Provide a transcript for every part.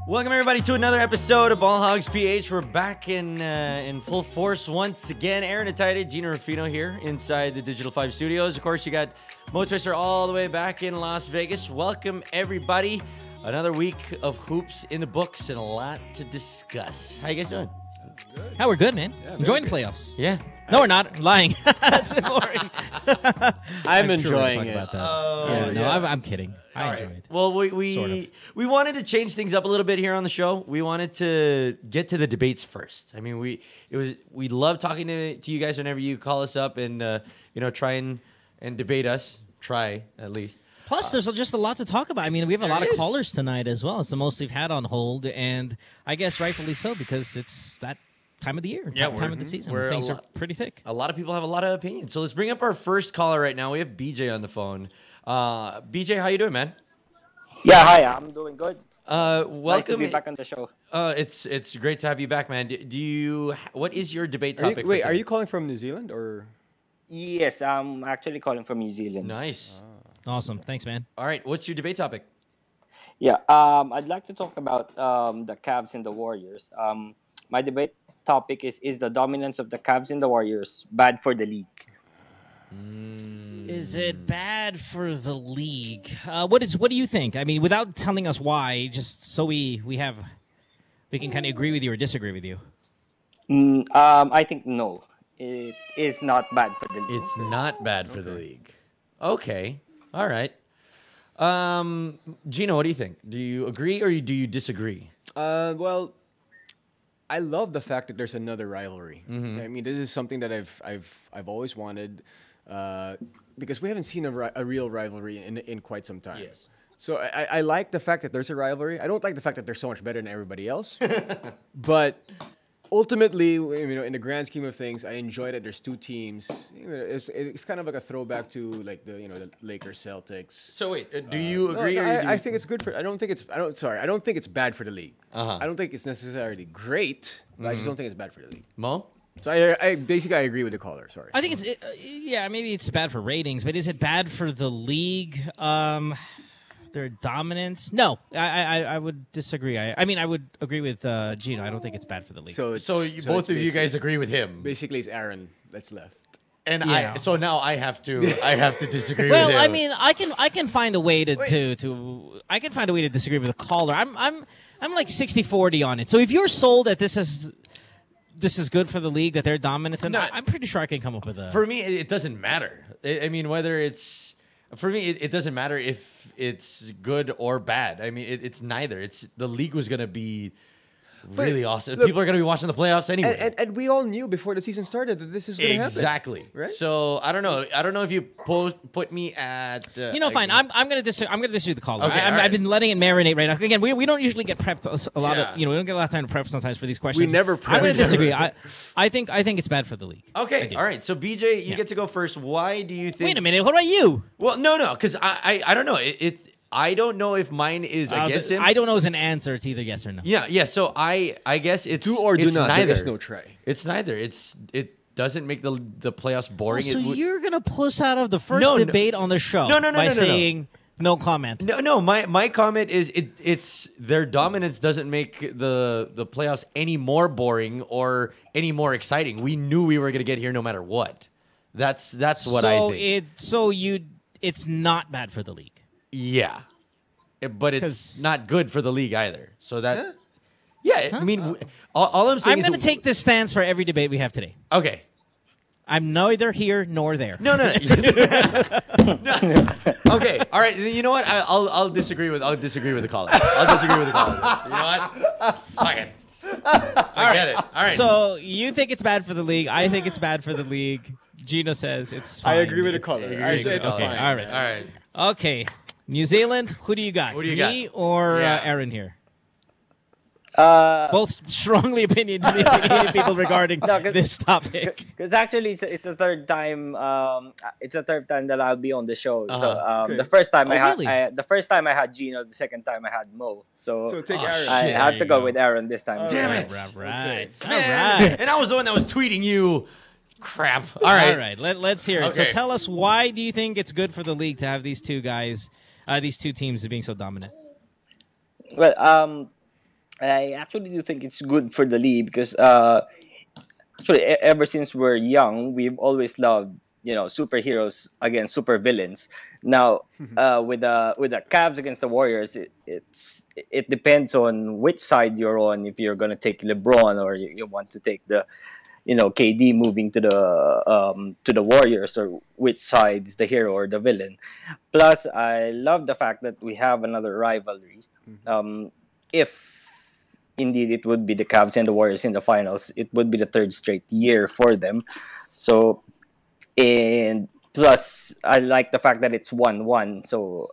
Welcome everybody to another episode of Ball Hogs PH. We're back in full force once again. Aaron Untitled, Jinno here inside the Digital 5 studios. Of course, you got Mo Twister all the way back in Las Vegas. Welcome everybody. Another week of hoops in the books and a lot to discuss. How you guys doing? Good. How we're good, man. Yeah, enjoying the playoffs. Yeah. No, we're not. I'm lying. That's boring. I'm enjoying it. About that. I'm kidding. I enjoy it. Well, we wanted to change things up a little bit here on the show. We wanted to get to the debates first. I mean, we love talking to you guys whenever you call us up and try and debate us. Try at least. Plus, there's just a lot to talk about. I mean, we have a lot of callers tonight as well. It's the most we've had on hold, and I guess rightfully so because it's that time of the year, time of the season. Things are pretty thick. A lot of people have a lot of opinions. So let's bring up our first caller right now. We have BJ on the phone. BJ, how you doing, man? Yeah, hi. I'm doing good. Welcome. Nice to be back on the show. It's great to have you back, man. What is your debate topic? Are you calling from New Zealand or? Yes, I'm actually calling from New Zealand. Nice. Awesome. Thanks, man. All right. What's your debate topic? Yeah, I'd like to talk about the Cavs and the Warriors. My debate topic is the dominance of the Cavs and the Warriors bad for the league? Is it bad for the league? What do you think? I mean, without telling us why, just so we can kind of agree with you or disagree with you. I think no. It is not bad for the league. It's not bad for the league. Okay. All right. Jinno, what do you think? Do you agree or do you disagree? Well, I love the fact that there's another rivalry. I mean, this is something that I've always wanted, because we haven't seen a real rivalry in quite some time. Yes. So I like the fact that there's a rivalry. I don't like the fact that they're so much better than everybody else. But ultimately, in the grand scheme of things, I enjoy that there's two teams. It's kind of like a throwback to like the Lakers Celtics. So wait, do you agree? No, or I think it's good for. I don't think it's bad for the league. I don't think it's necessarily great, but I just don't think it's bad for the league. Mo? So I basically agree with the caller. Sorry. I think maybe it's bad for ratings, but is it bad for the league? Their dominance? No, I would disagree. I mean, I would agree with Jinno. I don't think it's bad for the league. So both of you guys agree with him. Basically, it's Aaron that's left. And now I have to disagree well, with him. I mean, I can find a way to disagree with the caller. I'm like 60-40 on it. So if you're sold that this is good for the league, that they're dominant, and I'm pretty sure I can come up with a. For me, it doesn't matter. I mean, whether it's for me, it doesn't matter if it's good or bad. I mean, it's neither. The league was going to be really awesome. People are going to be watching the playoffs anyway. And we all knew before the season started that this is going to happen. Exactly. Right? So I don't know. I don't know if you put me at. Fine. I'm going to disagree. I'm going to disagree with the caller. Okay, I've been letting it marinate right now. Again, we don't usually get prepped a lot of. We don't get a lot of time to prep sometimes for these questions. We never prep. I'm going to disagree. I think it's bad for the league. Okay. All right. So BJ, you get to go first. Why do you think? Wait a minute. What about you? Well, no, because I don't know. I don't know if mine is against him. I don't know as an answer. It's either yes or no. Yeah. So I guess it's do or do not. Neither. There is no try. It's neither. It doesn't make the playoffs boring. So you're gonna push out of the first debate on the show by saying no comment. No. My comment is it's their dominance doesn't make the playoffs any more boring or any more exciting. We knew we were gonna get here no matter what. That's what I think. It's not bad for the league. Yeah, but it's not good for the league either. So that, I mean, all I'm saying I'm going to take this stance for every debate we have today. Okay. I'm neither here nor there. No. No. Okay. All right. You know what? I'll disagree with the caller. I'll disagree with the caller. You know what? Fuck it. I get it. All right. So you think it's bad for the league. I think it's bad for the league. Jinno says it's fine. I agree with the caller. It's fine. All right. Okay. New Zealand, who do you got? Me or Aaron here? Both strongly opinionated people regarding this topic. Because actually, it's the third time. It's the third time that I'll be on the show. So the first time I had Jinno. The second time I had Mo. So take Aaron. I have to go with Aaron this time. Damn it! Right. All right. And I was the one that was tweeting you. Crap. All right. Let's hear it. Okay. So tell us, why do you think it's good for the league to have these two guys, these two teams being so dominant? Well, I actually do think it's good for the league because actually ever since we're young, we've always loved superheroes against supervillains. Now with the Cavs against the Warriors, it depends on which side you're on. If you're gonna take LeBron or you want to take the KD moving to the Warriors, or which side is the hero or the villain. Plus, I love the fact that we have another rivalry. If indeed it would be the Cavs and the Warriors in the finals, it would be the third straight year for them. So, and plus, I like the fact that it's 1-1. So,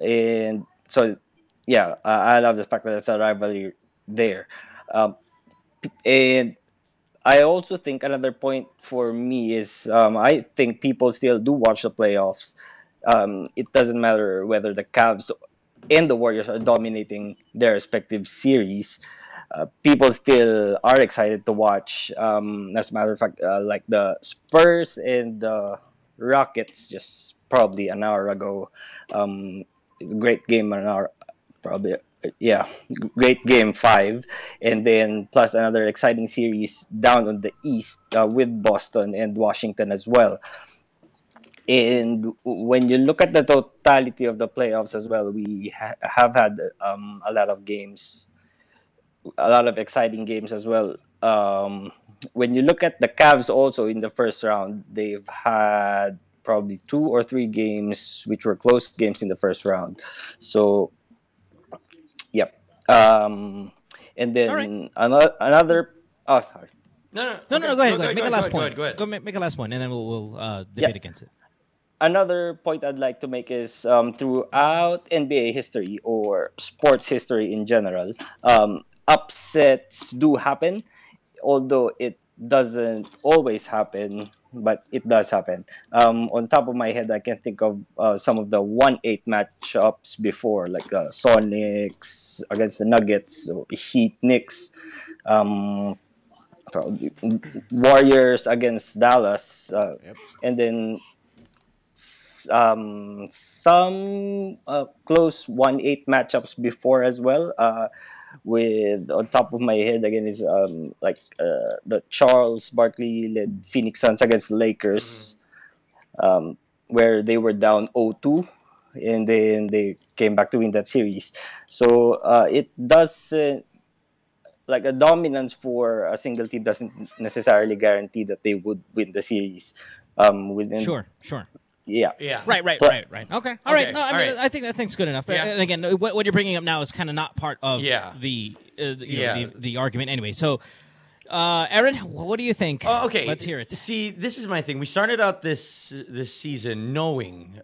and so, yeah, I love the fact that it's a rivalry there. Um, and I also think another point for me is I think people still do watch the playoffs. It doesn't matter whether the Cavs and the Warriors are dominating their respective series. People still are excited to watch. As a matter of fact, like the Spurs and the Rockets just probably an hour ago. It's a great game an hour, probably. Yeah, great game five, and then plus another exciting series down on the East with Boston and Washington as well. And when you look at the totality of the playoffs as well, we have had a lot of games, a lot of exciting games as well. When you look at the Cavs also in the first round, they've had probably 2 or 3 games which were close games in the first round. So, yep. And All right. then another. Oh, sorry. No, No, no, no. Go ahead. Make a last point. Go ahead. Make a last point, and then we'll debate against it. Another point I'd like to make is throughout NBA history or sports history in general, upsets do happen, although it doesn't always happen, but it does happen. On top of my head, I can think of some of the 1-8 matchups before, like Sonics against the Nuggets, or Heat Knicks, probably Warriors against Dallas, and then some close 1-8 matchups before as well. With on top of my head again is the Charles Barkley led Phoenix Suns against the Lakers, where they were down 0-2, and then they came back to win that series. So it doesn't, like, a dominance for a single team doesn't necessarily guarantee that they would win the series. Within Sure. Yeah. Right. Okay. All right. No, I mean, I think that thing's good enough. Yeah. And again, what you're bringing up now is kind of not part of the argument anyway. So, Aaron, what do you think? Oh, okay. Let's hear it. See, this is my thing. We started out this season knowing,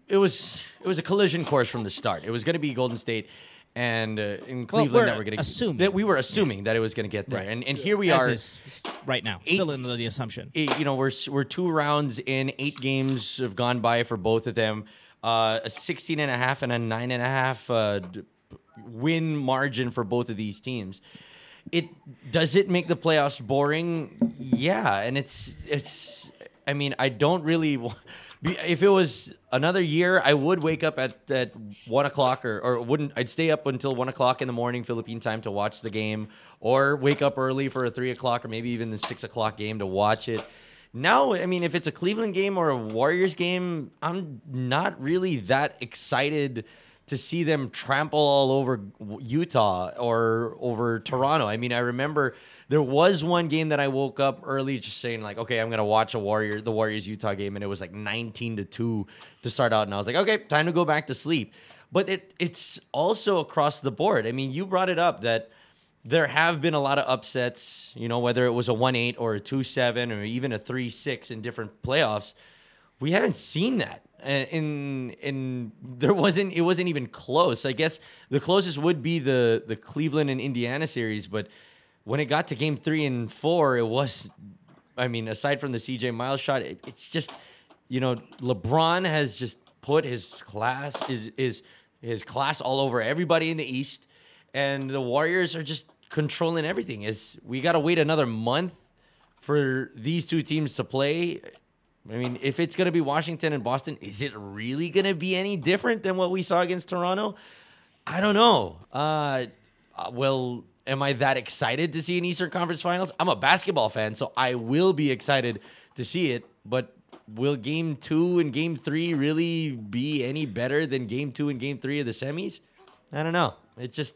it was a collision course from the start. It was going to be Golden State and in Cleveland that we're going to we were assuming that it was going to get there, and here we are right now, still in the assumption. We're 2 rounds in, 8 games have gone by for both of them, a 16.5 and a 9.5 win margin for both of these teams. Does it make the playoffs boring? Yeah, and it's. I mean, I don't really. If it was another year, I would wake up at 1 o'clock or wouldn't. I'd stay up until 1 o'clock in the morning Philippine time to watch the game, or wake up early for a 3 o'clock or maybe even the 6 o'clock game to watch it. Now, I mean, if it's a Cleveland game or a Warriors game, I'm not really that excited to see them trample all over Utah or over Toronto. I mean, I remember there was one game that I woke up early just saying, like, okay, I'm going to watch the Warriors-Utah game, and it was like 19-2 to start out, and I was like, okay, time to go back to sleep. But it's also across the board. I mean, you brought it up that there have been a lot of upsets, whether it was a 1-8 or a 2-7 or even a 3-6 in different playoffs. We haven't seen that. It wasn't even close. I guess the closest would be the Cleveland and Indiana series, but when it got to game 3 and 4, it was, I mean, aside from the CJ Miles shot, it's just, LeBron has just put his class all over everybody in the East, and the Warriors are just controlling everything. We got to wait another month for these two teams to play. I mean, if it's going to be Washington and Boston, is it really going to be any different than what we saw against Toronto? I don't know. Well, am I that excited to see an Eastern Conference Finals? I'm a basketball fan, so I will be excited to see it. But will Game 2 and Game 3 really be any better than Game 2 and Game 3 of the semis? I don't know. It's just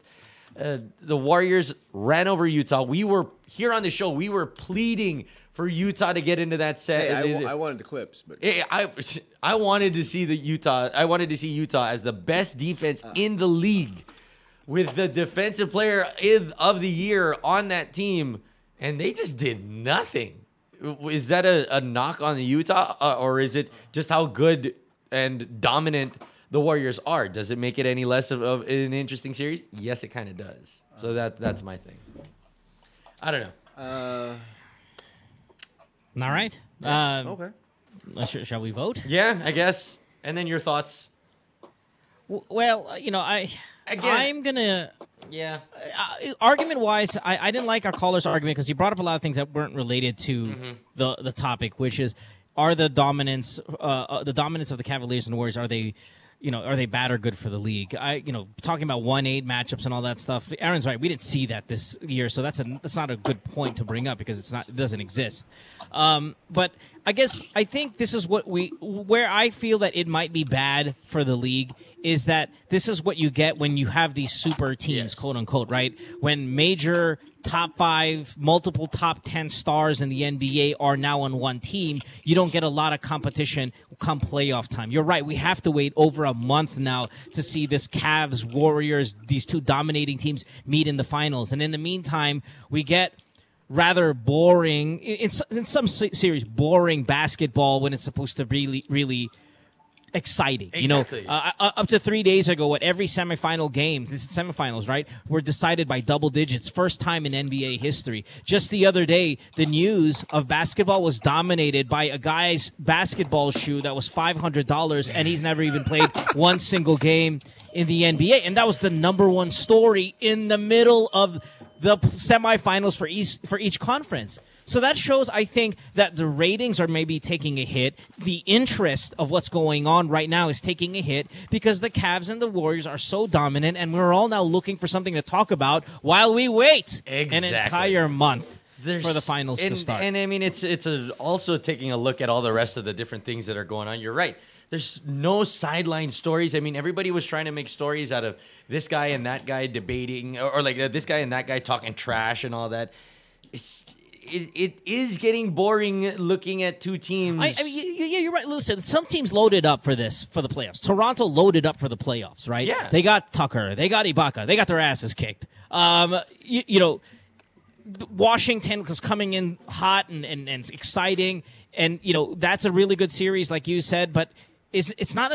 the Warriors ran over Utah. We were here on the show. We were pleading for Utah to get into that set. Hey, I wanted the Clips, but I wanted to see Utah as the best defense in the league, with the defensive player of the year on that team, and they just did nothing. Is that a knock on the Utah, or is it just how good and dominant the Warriors are? Does it make it any less of an interesting series? Yes, it kind of does. So that's my thing. I don't know. All right. Okay. Shall we vote? Yeah, I guess. And then your thoughts. Well, I'm gonna. Yeah. Argument-wise, I didn't like our caller's argument because he brought up a lot of things that weren't related to the topic, which is, are the dominance of the Cavaliers and the Warriors, are they bad or good for the league? Talking about 1-8 matchups and all that stuff. Aaron's right. We didn't see that this year, so that's not a good point to bring up because it doesn't exist. But I think this is where I feel that it might be bad for the league is that this is what you get when you have these super teams, quote unquote, right? When major top 5, multiple top 10 stars in the NBA are now on one team, you don't get a lot of competition come playoff time. You're right. We have to wait over a month now to see this Cavs, Warriors, these two dominating teams meet in the finals. And in the meantime, we get rather boring, in some series, boring basketball when it's supposed to really, really exciting. Exactly. Up to 3 days ago, every semifinal game, this is semifinals, right, were decided by double digits. First time in NBA history. Just the other day, the news of basketball was dominated by a guy's basketball shoe that was $500, and he's never even played one single game in the NBA. And that was the #1 story in the middle of the semifinals for each conference. So that shows, I think, that the ratings are maybe taking a hit. The interest of what's going on right now is taking a hit because the Cavs and the Warriors are so dominant, and we're all now looking for something to talk about while we wait an entire month for the finals to start. And I mean, it's also taking a look at all the rest of the different things that are going on. You're right. There's no sideline stories. I mean, everybody was trying to make stories out of this guy and that guy debating, or like this guy and that guy talking trash and all that. It is getting boring looking at two teams. I mean, yeah, you're right. Listen, some teams loaded up for the playoffs. Toronto loaded up for the playoffs, right? Yeah. They got Tucker. They got Ibaka. They got their asses kicked. Washington was coming in hot and exciting, and that's a really good series, like you said. But it's not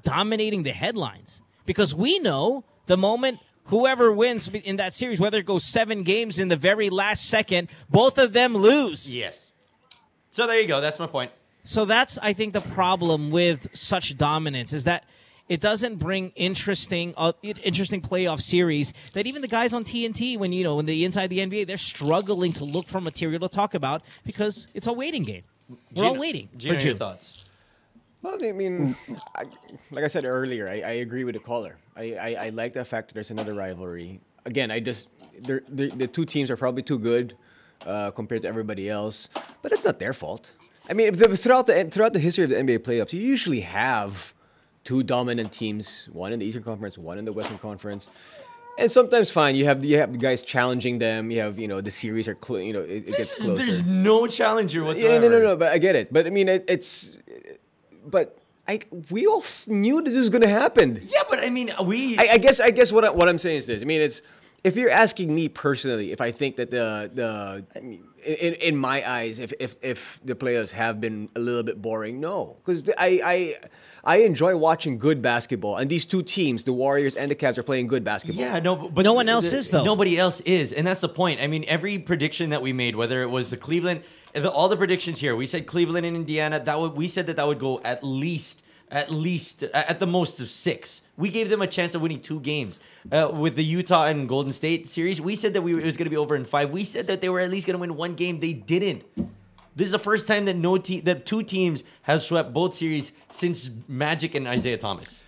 dominating the headlines because we know the moment whoever wins in that series, whether it goes 7 games in the very last second, both of them lose. Yes. So there you go. That's my point. So that's, I think, the problem with such dominance is that it doesn't bring interesting playoff series that even the guys on TNT, when the inside the NBA, they're struggling to look for material to talk about because it's a waiting game. We're all waiting for June. Your thoughts? Well, I mean, like I said earlier, I agree with the caller. I like the fact that there's another rivalry. Again, the two teams are probably too good compared to everybody else, but it's not their fault. I mean, throughout the history of the NBA playoffs, you usually have two dominant teams, one in the Eastern Conference, one in the Western Conference. And sometimes, fine, you have the guys challenging them. You have, the series are, it gets closer. There's no challenger whatsoever. Yeah, no, but I get it. But I mean, but we all knew this was going to happen. Yeah, but I mean, I guess what I'm saying is this. I mean, it's, if you're asking me personally, if I think that in my eyes, if the players have been a little bit boring, no, because I enjoy watching good basketball, and these two teams, the Warriors and the Cavs, are playing good basketball. Yeah, no, but no one else is though. Nobody else is, and that's the point. I mean, every prediction that we made, whether it was the Cleveland, all the predictions here, we said Cleveland and Indiana. We said that would go at least at the most of 6. We gave them a chance of winning 2 games. With the Utah and Golden State series, we said that it was going to be over in 5. We said that they were at least going to win 1 game. They didn't. This is the first time that that 2 teams have swept both series since Magic and Isaiah Thomas.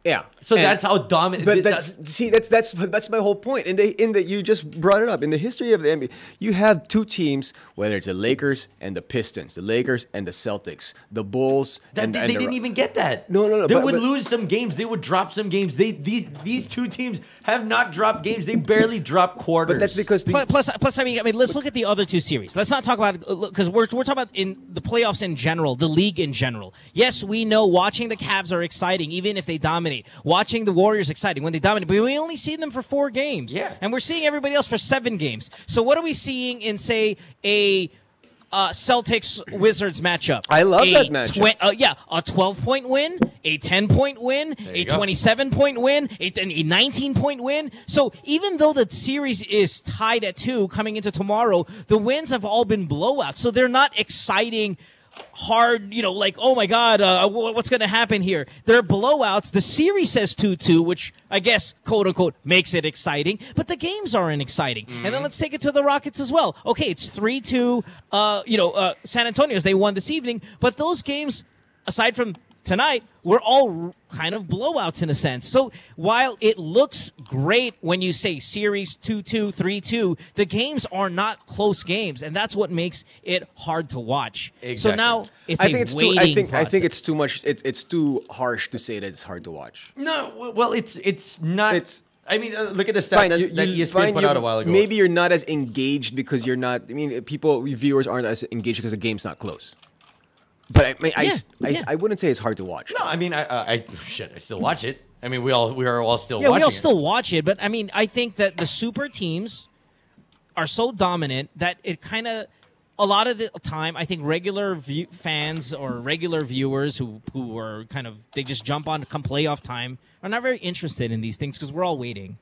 Yeah. So And- that's how dominant. But that's my whole point. In the you just brought it up. In the history of the NBA, you have two teams, whether it's the Lakers and the Pistons, the Lakers and the Celtics, the Bulls and they didn't even get that. No. They would lose some games. They would drop some games. These two teams have not dropped games. They barely drop quarters. But that's because Plus, I mean, let's look at the other two series. Let's not talk about because we're talking about in the playoffs in general, the league in general. Yes, we know watching the Cavs are exciting, even if they dominate. Watching the Warriors exciting when they dominate, but we only see them for 4 games. Yeah, and we're seeing everybody else for 7 games. So what are we seeing in say a Celtics-Wizards matchup? I love that matchup. A 12-point win, a 10-point win, a 27-point win, a 19-point win. So even though the series is tied at 2 coming into tomorrow, the wins have all been blowouts. So they're not exciting, hard, like, oh my God, what's going to happen here? They're blowouts. The series says 2-2, which I guess, quote unquote, makes it exciting, but the games aren't exciting. And then let's take it to the Rockets as well. Okay, it's 3-2, San Antonio's, they won this evening, but those games, aside from tonight, were all kind of blowouts in a sense. So while it looks great when you say series 2-2, 3-2, the games are not close games, and that's what makes it hard to watch. Exactly. So now it's I think it's too much. It's too harsh to say that it's hard to watch. No, well, it's not. It's. I mean, look at the stat that ESPN put out a while ago. Maybe you're not as engaged because you're not. I mean, viewers aren't as engaged because the game's not close. But I wouldn't say it's hard to watch. No, I mean, I still watch it. I mean, we are all still watching we all it. still watch it, but I mean, I think that the super teams are so dominant that it kind of, a lot of the time, I think regular fans or regular viewers who are kind of, they just jump on come playoff time are not very interested in these things because we're all waiting.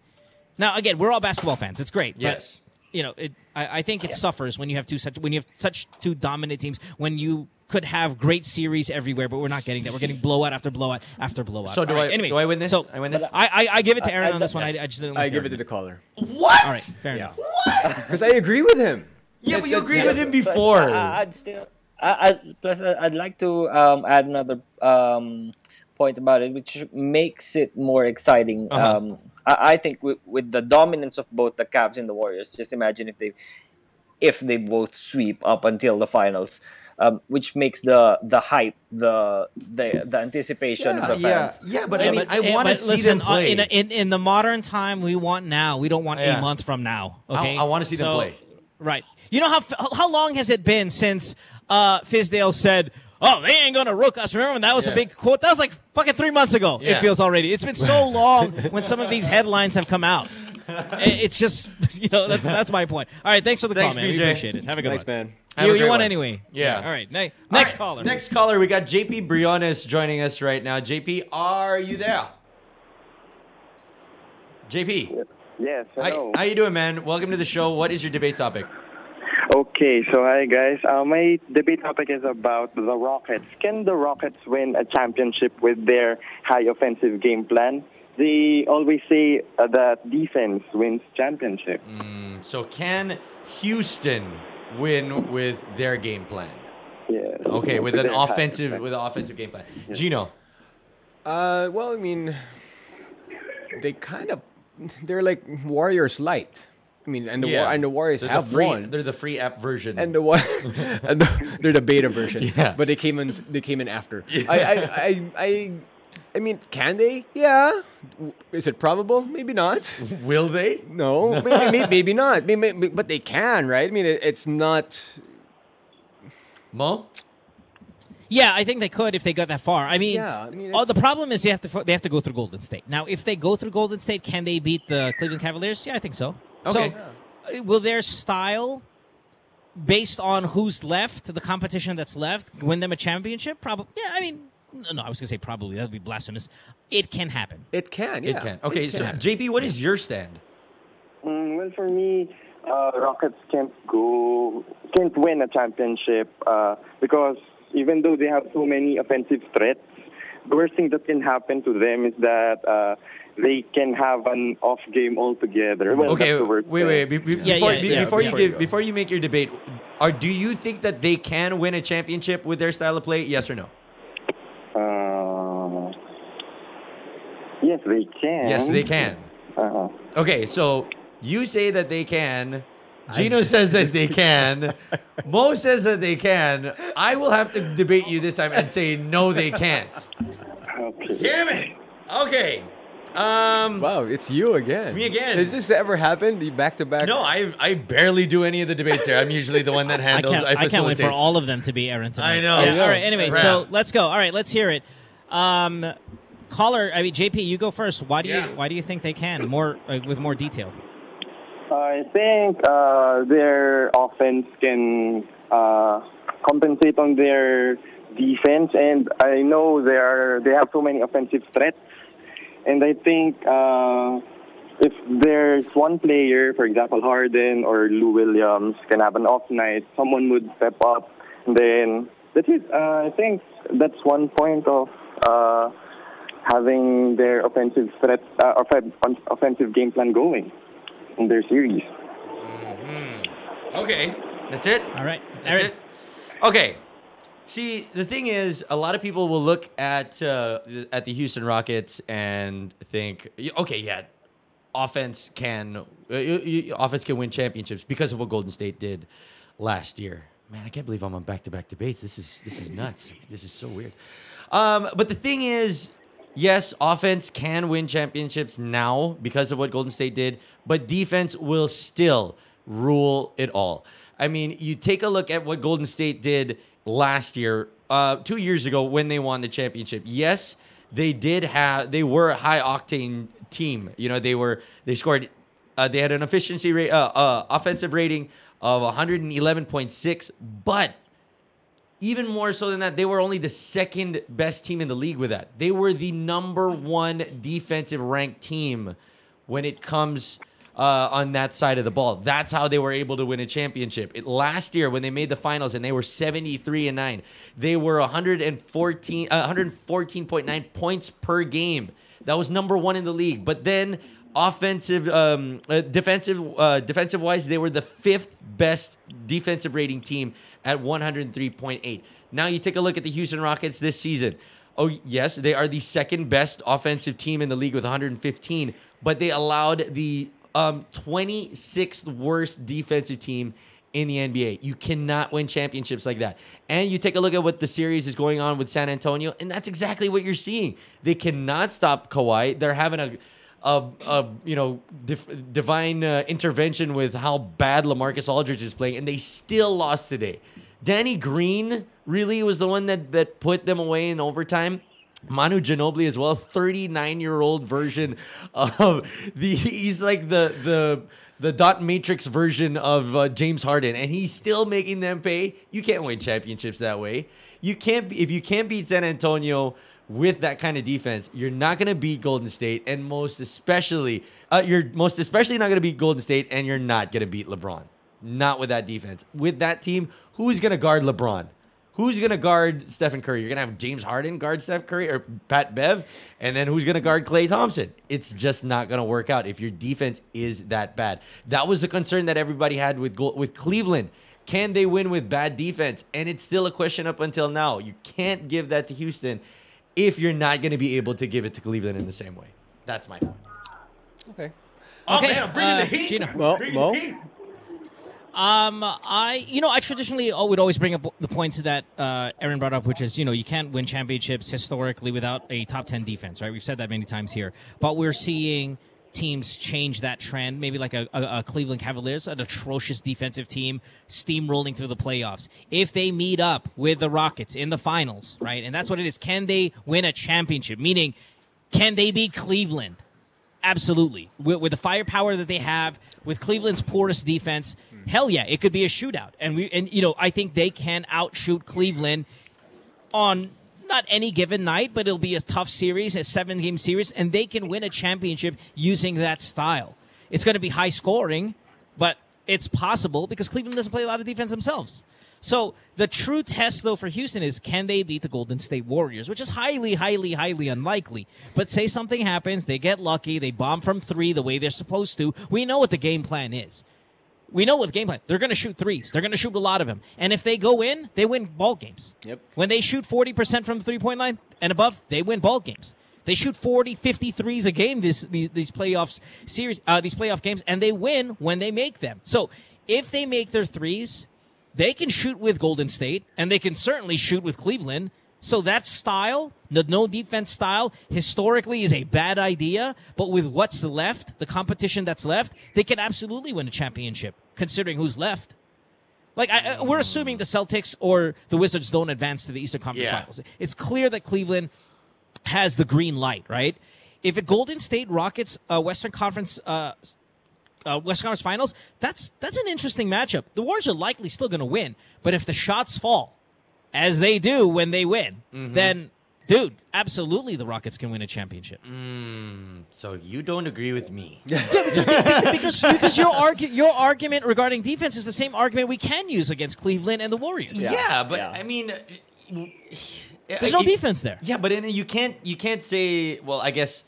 Now, again, we're all basketball fans. It's great. Yes. But, I think it suffers when you have such two dominant teams, when you could have great series everywhere, but we're not getting that. We're getting blowout after blowout after blowout. So do I win this? So I win this? I give it to Aaron on this one. Yes. I just didn't. I give it to the caller. What? All right, fair enough. What? Because I agree with him. Yeah, but you agreed with him before. I'd like to add another point about it, which makes it more exciting. I think with the dominance of both the Cavs and the Warriors, just imagine if they both sweep up until the finals, which makes the hype, the anticipation of the fans. Yeah, but I mean, I want to see them play. In the modern time, we want now. We don't want a month from now. Okay, I want to see them play. Right. You know how long has it been since Fizdale said, "Oh, they ain't gonna rook us"? Remember when that was a big quote? That was like fucking 3 months ago. Yeah. It feels already. It's been so long when some of these headlines have come out. It's just, that's my point. All right, thanks for the call, man. PJ. We appreciate it. Have a good Thanks, one. man. You great won one. anyway. Yeah. All right. Next caller. Next caller, we got JP Briones joining us right now. JP, are you there? JP. Yes, hello. How you doing, man? Welcome to the show. What is your debate topic? Okay, so hi guys. My debate topic is about the Rockets. Can the Rockets win a championship with their high offensive game plan? They always say that defense wins championship. So can Houston win with their game plan? Yes. Okay, with their high offensive game plan. Gino. Well, I mean, they're like Warriors light. I mean, and the Warriors have won. They're the free app version. And they're the beta version. Yeah. But they came in after. I mean, can they? Yeah. Is it probable? Maybe not. Will they? No. Maybe not. But they can, right? I mean, it's not. Mo? Yeah, I think they could if they got that far. I mean, it's- the problem is they have to go through Golden State. Now, if they go through Golden State, can they beat the Cleveland Cavaliers? Yeah, I think so. Okay. So, will their style, based on who's left, the competition that's left, win them a championship? Probably. Yeah, I mean, no, I was going to say probably. That would be blasphemous. It can happen. It can, yeah. It can. Okay, It so can. JP, what is your stand? Well, for me, Rockets can't win a championship because even though they have so many offensive threats, the worst thing that can happen to them is that they can have an off game altogether. Well, Okay, that's the worst wait. thing. Before you make your debate, do you think that they can win a championship with their style of play? Yes or no? Yes, they can. Yes, they can. Uh-huh. Okay, so you say that they can. Jinno says that they can. Mo says that they can. I will have to debate you this time and say no, they can't. Okay. Damn it. Okay. Wow, it's you again. It's me again. Has this ever happened? The back-to-back? No, I barely do any of the debates here. I'm usually the one that handles. I can't wait facilitate. for all of them to be Aaron tonight. I know. Yeah. Yeah. All right. Anyway, Crap. so let's go. All right, let's hear it. Caller, I mean JP, you go first. Why do you think they can with more detail? I think their offense can compensate on their defense, and I know they have so many offensive threats. And I think if there's one player, for example, Harden or Lou Williams, can have an off night, someone would step up. And then that's it. I think that's one point of having their offensive threat, offensive game plan going in their series. Okay, that's it. All right, That's Aaron. it. Okay. See, the thing is, a lot of people will look at the Houston Rockets and think, okay, yeah, offense can win championships because of what Golden State did last year. Man, I can't believe I'm on back-to-back debates. This is nuts. This is so weird. But the thing is, yes, offense can win championships now because of what Golden State did, but defense will still rule it all. I mean, you take a look at what Golden State did last year, 2 years ago when they won the championship. Yes, they were a high octane team. You know, they scored, they had an efficiency rate, offensive rating of 111.6, but even more so than that, they were only the second best team in the league with that. They were the #1 defensive ranked team when it comes on that side of the ball. That's how they were able to win a championship. Last year, when they made the finals and they were 73-9, they were 114.9 points per game. That was #1 in the league. But then, defensive wise, they were the 5th best defensive rating team at 103.8. Now you take a look at the Houston Rockets this season. Oh yes, they are the 2nd best offensive team in the league with 115, but they allowed the 26th worst defensive team in the NBA. You cannot win championships like that. And you take a look at what the series is going on with San Antonio, and that's exactly what you're seeing. They cannot stop Kawhi. They're having divine intervention with how bad LaMarcus Aldridge is playing, and they still lost today. Danny Green really was the one that put them away in overtime. Manu Ginobili as well, 39-year-old version of he's like the dot matrix version of James Harden, and he's still making them pay. You can't win championships that way. If you can't beat San Antonio with that kind of defense, you're not going to beat Golden State, and most especially not going to beat Golden State, and you're not going to beat LeBron. Not with that defense. With that team, who's going to guard LeBron? Who's going to guard Stephen Curry? You're going to have James Harden guard Steph Curry or Pat Bev, and then who's going to guard Klay Thompson? It's just not going to work out if your defense is that bad. That was the concern that everybody had with Cleveland. Can they win with bad defense? And it's still a question up until now. You can't give that to Houston if you're not going to be able to give it to Cleveland in the same way. That's my point. Okay. Oh, man, I'm bringing the heat. Jinno. Well, Bringing Mo? the heat. I traditionally would always bring up the points that Aaron brought up, which is, you can't win championships historically without a top 10 defense, right? We've said that many times here. But we're seeing teams change that trend, maybe like a Cleveland Cavaliers, an atrocious defensive team, steamrolling through the playoffs. If they meet up with the Rockets in the finals, right? And that's what it is. Can they win a championship? Meaning, can they beat Cleveland? Absolutely. With the firepower that they have, with Cleveland's porous defense, hell yeah, it could be a shootout. And I think they can outshoot Cleveland on not any given night, but it'll be a tough series, a 7-game series, and they can win a championship using that style. It's going to be high scoring, but it's possible because Cleveland doesn't play a lot of defense themselves. So the true test, though, for Houston is, can they beat the Golden State Warriors, which is highly, highly, highly unlikely. But say something happens, they get lucky, they bomb from 3 the way they're supposed to. We know what the game plan is. We know what the game plan. They're going to shoot threes. They're going to shoot a lot of them. And if they go in, they win ball games. Yep. When they shoot 40% from the three-point line and above, they win ball games. They shoot 40, 50 threes a game these playoff games, and they win when they make them. So if they make their threes, they can shoot with Golden State, and they can certainly shoot with Cleveland. So that style, the no defense style, historically is a bad idea. But with what's left, the competition that's left, they can absolutely win a championship, considering who's left. Like, we're assuming the Celtics or the Wizards don't advance to the Eastern Conference Finals. It's clear that Cleveland has the green light, right? If a Golden State Rockets Western Conference Finals, that's an interesting matchup. The Warriors are likely still going to win, but if the shots fall, as they do when they win, then, dude, absolutely the Rockets can win a championship. So you don't agree with me. because your argument regarding defense is the same argument we can use against Cleveland and the Warriors. Yeah, but I mean, there's no defense there. Yeah, but you can't say. Well, I guess.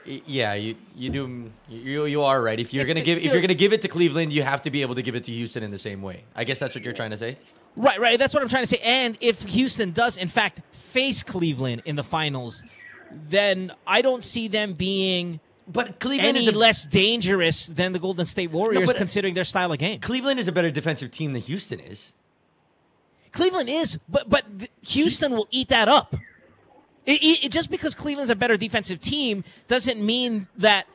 Yeah, you are right. If you're gonna give it to Cleveland, you have to be able to give it to Houston in the same way. I guess that's what you're trying to say. Right. That's what I'm trying to say. And if Houston does, in fact, face Cleveland in the finals, then I don't see them being any less dangerous than the Golden State Warriors, considering their style of game. Cleveland is a better defensive team than Houston is. Cleveland is, but Houston will eat that up. Just because Cleveland's a better defensive team doesn't mean that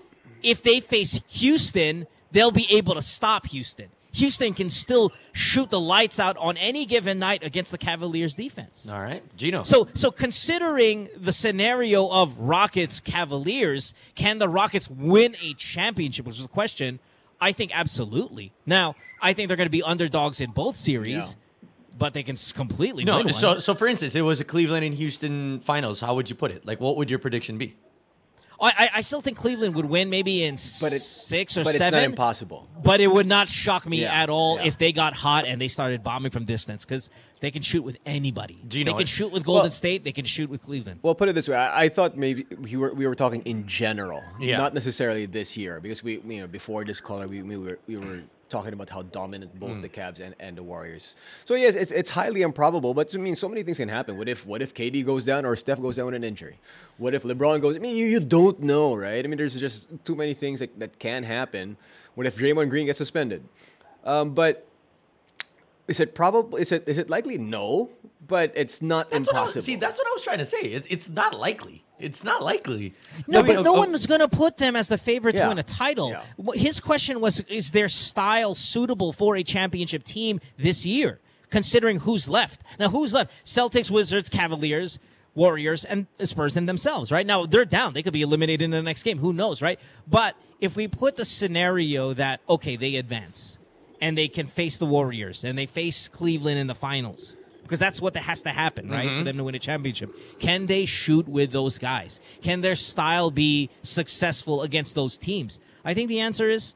if they face Houston, they'll be able to stop Houston. Houston can still shoot the lights out on any given night against the Cavaliers' defense. All right, Jinno. So considering the scenario of Rockets-Cavaliers, can the Rockets win a championship, which is the question? I think absolutely. Now, I think they're going to be underdogs in both series. Yeah. But they can completely win one. So for instance, it was a Cleveland and Houston finals. How would you put it? Like, what would your prediction be? I still think Cleveland would win maybe in 6 or 7. But it's not impossible. But it would not shock me at all if they got hot and they started bombing from distance, because they can shoot with anybody. They can shoot with Golden State. They can shoot with Cleveland. Well, put it this way. I thought maybe we were talking in general, not necessarily this year, because we before this caller we were talking about how dominant both the Cavs and the Warriors. So yes, it's highly improbable, but I mean, so many things can happen. What if KD goes down or Steph goes down with an injury? What if LeBron goes? I mean, you don't know, right? I mean, there's just too many things that can happen. What if Draymond Green gets suspended? But is it probable? Is it likely? No, but it's not impossible. That's what I was trying to say. It's not likely. It's not likely. No, but no one was going to put them as the favorite to win a title. Yeah. His question was, is their style suitable for a championship team this year, considering who's left? Now, who's left? Celtics, Wizards, Cavaliers, Warriors, and Spurs in themselves, right? Now, they're down. They could be eliminated in the next game. Who knows, right? But if we put the scenario that, okay, they advance, and they can face the Warriors, and they face Cleveland in the finals, because that's what has to happen, right, for them to win a championship. Can they shoot with those guys? Can their style be successful against those teams? I think the answer is,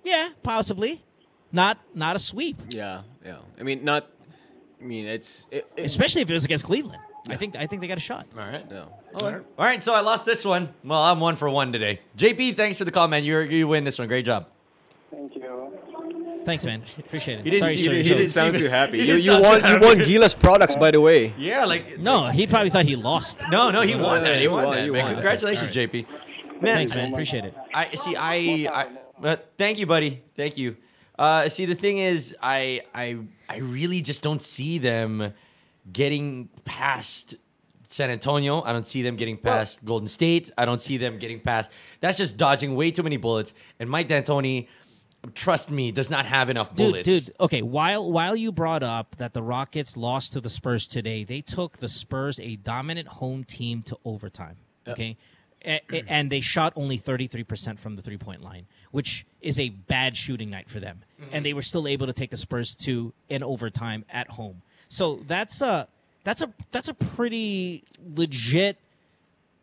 yeah, possibly. Not a sweep. Yeah. I mean, especially if it was against Cleveland. Yeah. I think they got a shot. All right. Yeah. All right. So I lost this one. Well, I'm 1 for 1 today. JP, thanks for the call, man. You win this one. Great job. Thank you. Thanks, man. Appreciate it. He didn't sound too happy. You won Gilas products, by the way. Yeah, no, he probably thought he lost. No, he won that. He won that. You won. Congratulations, Right. JP. Thanks, man. Appreciate it. Thank you, buddy. Thank you. See, the thing is, I really just don't see them getting past San Antonio. I don't see them getting past Golden State. I don't see them getting past. That's just dodging way too many bullets. And Mike D'Antoni, trust me, does not have enough bullets. Dude, okay, while you brought up that the Rockets lost to the Spurs today, they took the Spurs, a dominant home team, to overtime, okay? And they shot only 33% from the three-point line, which is a bad shooting night for them. And they were still able to take the Spurs to an overtime at home. So that's a pretty legit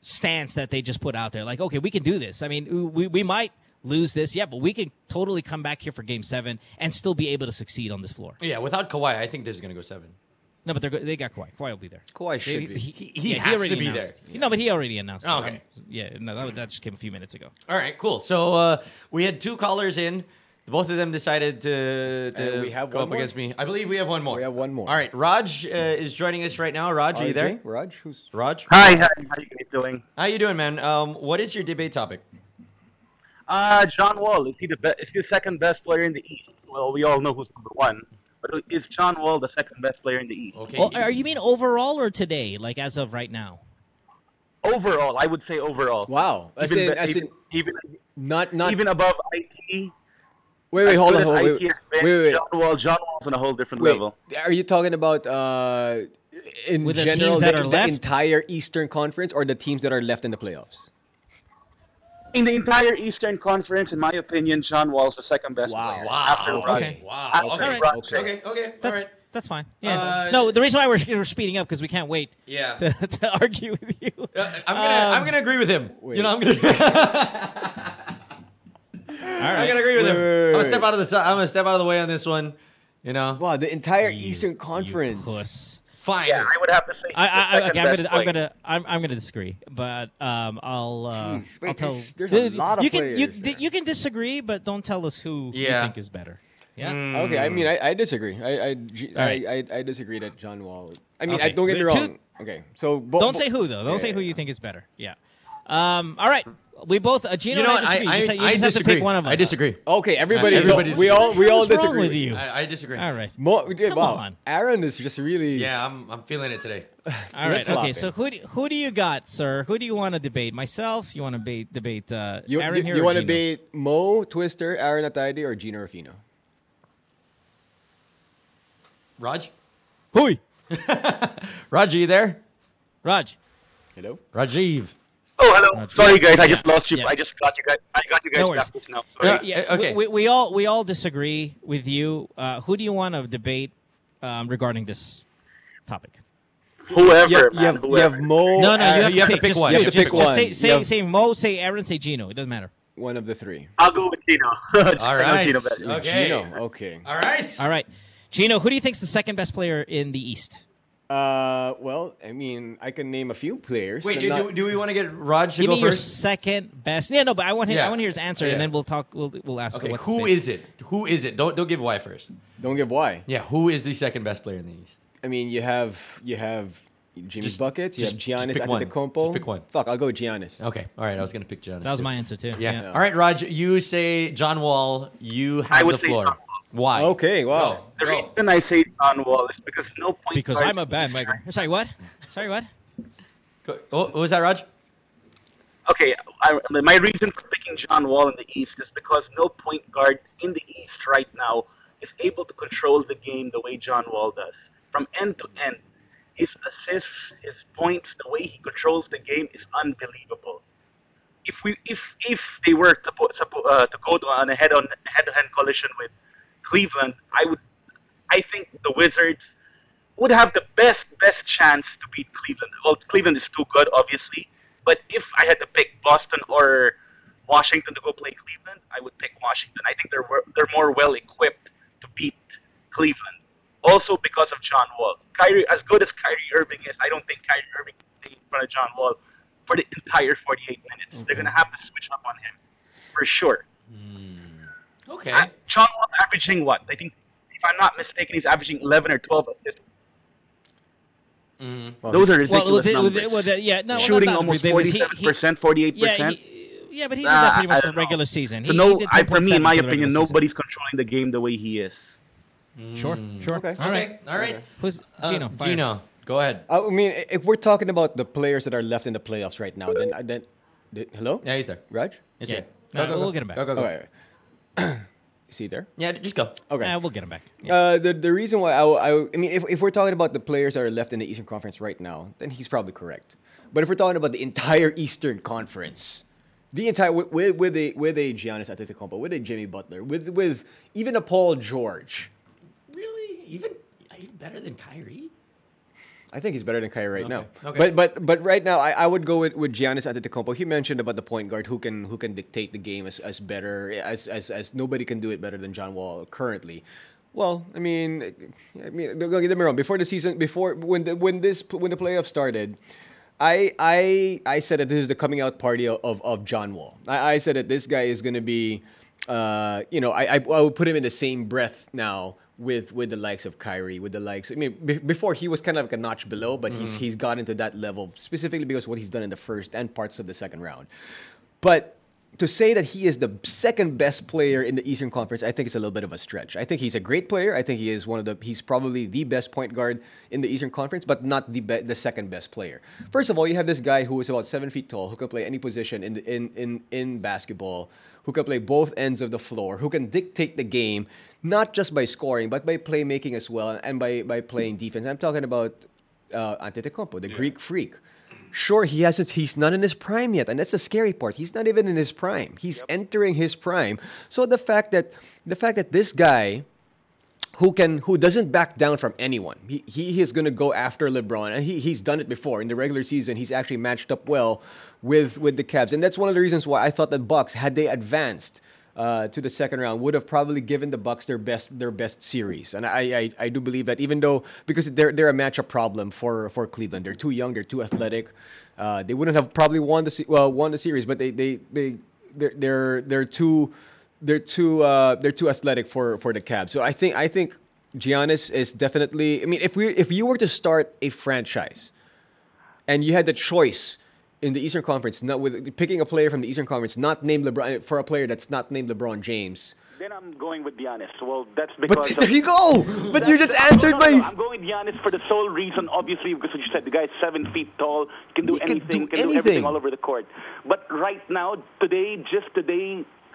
stance that they just put out there. Like, okay, we can do this. I mean, we might lose this, but we can totally come back here for Game 7 and still be able to succeed on this floor. Yeah, without Kawhi, I think this is going to go 7. No, but they got Kawhi. Kawhi will be there. Kawhi should be. He has to be announced. there. No, but he already announced. Oh, okay. Yeah, no, that just came a few minutes ago. All right, cool. So we had 2 callers in. Both of them decided to we have go one up more? against me. I believe we have one more. We have one more. All right, Raj is joining us right now. Raj, are you there? Raj, who's Raj, Hi, how you guys doing? how you doing, man? What is your debate topic? John Wall, is he the second best player in the East? Well, we all know who's number one, but is John Wall the second best player in the East? Okay. Well, are you mean overall or today, like as of right now? Overall, I would say overall. Wow. Even Not even above IT. Wait, as hold good on. as Wait, IT has been, wait. John Wall's on a whole different Wait, level. are you talking about in With the general teams that are the left? entire Eastern Conference or the teams that are left in the playoffs? In the entire Eastern Conference, in my opinion, John Wall's the second best player. Okay. After Okay. Wow. After Okay. All right. Rogers. Okay. All right. That's fine. Yeah. No, the reason why we're speeding up because we can't wait Yeah. to argue with you. I'm gonna agree with him. Wait. You know, I'm gonna. I'm gonna agree with him. Wait. I'm gonna step out of the. I'm gonna step out of the way on this one. You know. Wow, the entire Eastern Conference. Puss. Fine. Yeah, I would have to say. I'm gonna disagree, but I'll Jeez, wait, I'll tell. there's a lot of you can players there. you can disagree, but don't tell us who you Yeah. think is better. Yeah. Okay, I mean, I disagree. I disagree that John Wall. I mean, don't get me wrong. Okay, so Don't say who though. Don't say who you think is better. Yeah. All right. We both Gino You know and what? I disagree. You just have to disagree. pick one of us. I disagree. Okay, everybody. Everybody we all What's disagree. wrong with you? I disagree. All right. Wow, on. Aaron is just really. Yeah, I'm feeling it today. All right. Okay. Flip-flopping. So who do you got, sir? Who do you want to debate? Myself? You want to debate Aaron here? You or want to Gino? debate Mo, Twister, Aaron Atayde, or Gino Rufino? Raj, Hui. Raj, are you there? Raj. Hello. Rajiv. Oh, hello. Rogers. Sorry, guys. I just lost you. Yeah. I just got you guys. I got you guys No worries. backwards now. Sorry. Yeah. Okay. We all disagree with you. Who do you want to debate regarding this topic? Whoever, You have whoever. Mo. No, Aaron, you have to pick just, one. You have to just, pick just one. Say You have- say Mo, say Aaron, say Gino. It doesn't matter. one of the three. I'll go with Gino. All right. Gino better. Okay. Gino. Okay. All right. All right, Gino. Who do you think's the second best player in the East? Well, I mean, I can name a few players. Wait, but not- do we want to get Raj to Give go me your first? second best. Yeah, no, but I want Yeah. to hear his answer, Yeah. and then we'll talk. We'll ask. Okay, what's who his is it? Who is it? Don't give Y first. don't give why. Yeah, who is the second best player in the East? I mean, you have Jimmy's Just- buckets. You have just Giannis pick one. Antetokounmpo. Just pick one. Fuck, I'll go with Giannis. Okay, all right. I was gonna pick Giannis. That was too. my answer too. Yeah. All right, Raj. You say John Wall. You have I would the say floor. John Wall. Why? Okay, wow. The Go. reason I say John Wall is because no point Because guard I'm a in the East bandwagoner. Sorry, what? Sorry, what? Go. Oh, what was that, Raj? Okay, my reason for picking John Wall in the East is because no point guard in the East right now is able to control the game the way John Wall does. From end to end, his assists, his points, the way he controls the game is unbelievable. If they were to go on a head-to-head collision with Cleveland, I think the Wizards would have the best chance to beat Cleveland. Well, Cleveland is too good, obviously. But if I had to pick Boston or Washington to go play Cleveland, I would pick Washington. I think they're more well equipped to beat Cleveland. Also because of John Wall. Kyrie, as good as Kyrie Irving is, I don't think Kyrie Irving can stay in front of John Wall for the entire 48 minutes. They're gonna have to switch up on him for sure. Okay. John Wall averaging what? I think, if I'm not mistaken, he's averaging 11 or 12 assists. Those are ridiculous numbers. Shooting almost 47%, 48%. Yeah, but he did that pretty much I the don't know. regular season. So for me, in my opinion, nobody's controlling the game the way he is. Sure. Okay. All right. All right. Who's Gino? fire. Gino, go ahead. I mean, if we're talking about the players that are left in the playoffs right now, then hello, Yeah, he's there. Raj. It's Yeah. okay. No, we'll get him back. Go. All right. Is he there? Yeah, just go. Okay. We'll get him back. Yeah. The reason why I mean, if we're talking about the players that are left in the Eastern Conference right now, then he's probably correct. But if we're talking about the entire Eastern Conference, the entire with a Giannis Antetokounmpo, with a Jimmy Butler, with even a Paul George, Really? Even better than Kyrie? I think he's better than Kyrie right now. Okay. But right now, I would go with Giannis Antetokounmpo. He mentioned about the point guard who can dictate the game as better as nobody can do it better than John Wall currently. Well, I mean, don't get me wrong. Before the season, when the playoffs started, I said that this is the coming out party of John Wall. I said that this guy is going to be I would put him in the same breath now with the likes of Kyrie, with the likes. I mean, before he was kind of like a notch below, but he's gotten to that level specifically because of what he's done in the first and parts of the second round. But to say that he is the second best player in the Eastern Conference, I think it's a little bit of a stretch. I think he's a great player. I think he is he's probably the best point guard in the Eastern Conference, but not the second best player. First of all, you have this guy who is about 7 feet tall, who can play any position in basketball, who can play both ends of the floor, who can dictate the game, not just by scoring, but by playmaking as well, and by playing defense. I'm talking about Antetokounmpo, the Greek freak. Sure, he's not in his prime yet, and that's the scary part. He's not even in his prime. He's entering his prime. So the fact that this guy who doesn't back down from anyone, he is going to go after LeBron, and he's done it before in the regular season. He's actually matched up well with the Cavs, and that's one of the reasons why I thought that Bucks, had they advanced to the second round, would have probably given the Bucks their best series. And I do believe that, even though, because they're a matchup problem for Cleveland. They're too young, they're too athletic. They wouldn't have probably won the series, but they're too athletic for the Cavs. So I think Giannis is definitely. I mean, if you were to start a franchise and you had the choice in the Eastern Conference, not with picking a player from the Eastern Conference, not named LeBron, for a player that's not named LeBron James. Then I'm going with Giannis. Well, that's because. But there you go. But you just answered my. No, I'm going with Giannis for the sole reason, obviously, because you said the guy's 7 feet tall, can do anything, can do everything all over the court. But right now,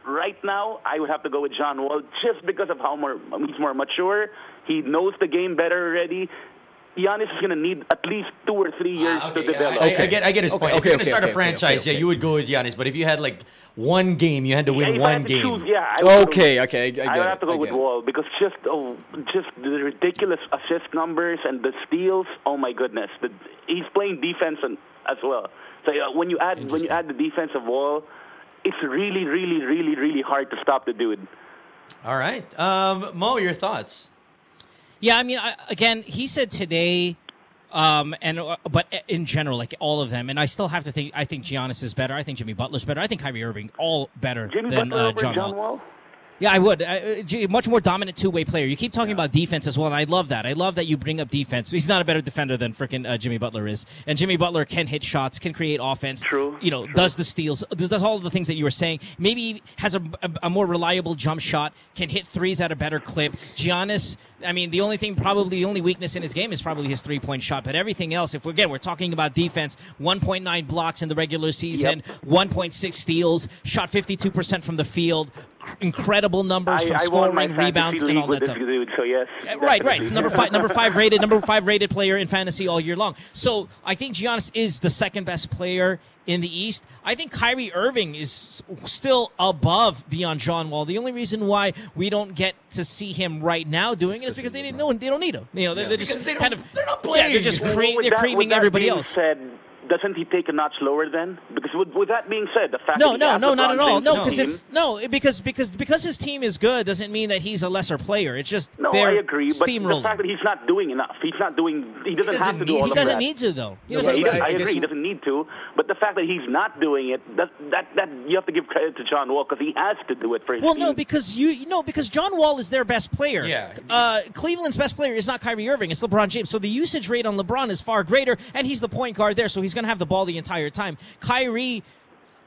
right now, I would have to go with John Wall just because of he's more mature. He knows the game better already. Giannis is going to need at least 2 or 3 years to develop. I get his point. If you're going to start a franchise, you would go with Giannis. But if you had like one game, you had to win one game. I would have to go with Wall because just the ridiculous assist numbers and the steals. Oh my goodness, he's playing defense as well. So when you add the defensive Wall, it's really, really, really, really hard to stop the dude. All right, Mo, your thoughts? Yeah, I mean, again, he said today, but in general, like all of them, and I still have to think. I think Giannis is better. I think Jimmy Butler's better. I think Kyrie Irving all better than John Wall. Yeah, I would. Much more dominant two-way player. You keep talking about defense as well, and I love that. I love that you bring up defense. He's not a better defender than freaking Jimmy Butler is. And Jimmy Butler can hit shots, can create offense. True. Does the steals, does all of the things that you were saying. Maybe has a more reliable jump shot, can hit threes at a better clip. Giannis, I mean, the only weakness in his game is probably his three-point shot. But everything else, if we're talking about defense, 1.9 blocks in the regular season, 1.6 steals, shot 52% from the field, incredible numbers from scoring, rebounds, and all that stuff. Dude, so yes, right. Number five rated player in fantasy all year long. So I think Giannis is the second best player in the East. I think Kyrie Irving is still above beyond John Wall. The only reason why we don't get to see him right now doing it is because they don't need him. They're just they're not playing. They're just creaming everybody else. Doesn't he take a notch lower then? Because with that being said, the fact not at all. Because his team is good doesn't mean that he's a lesser player. It's just I agree. But the fact that he's not doing enough, he doesn't have to do all of that. He doesn't need to though. I agree. He doesn't need to. But the fact that he's not doing it, that you have to give credit to John Wall because he has to do it for his team. Well, no, because John Wall is their best player. Yeah. Cleveland's best player is not Kyrie Irving. It's LeBron James. So the usage rate on LeBron is far greater, and he's the point guard there. So he's going to have the ball the entire time. Kyrie,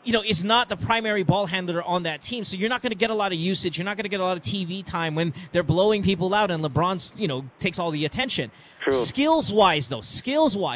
is not the primary ball handler on that team, so you're not going to get a lot of usage. You're not going to get a lot of TV time when they're blowing people out and LeBron's, takes all the attention. True. Skills-wise,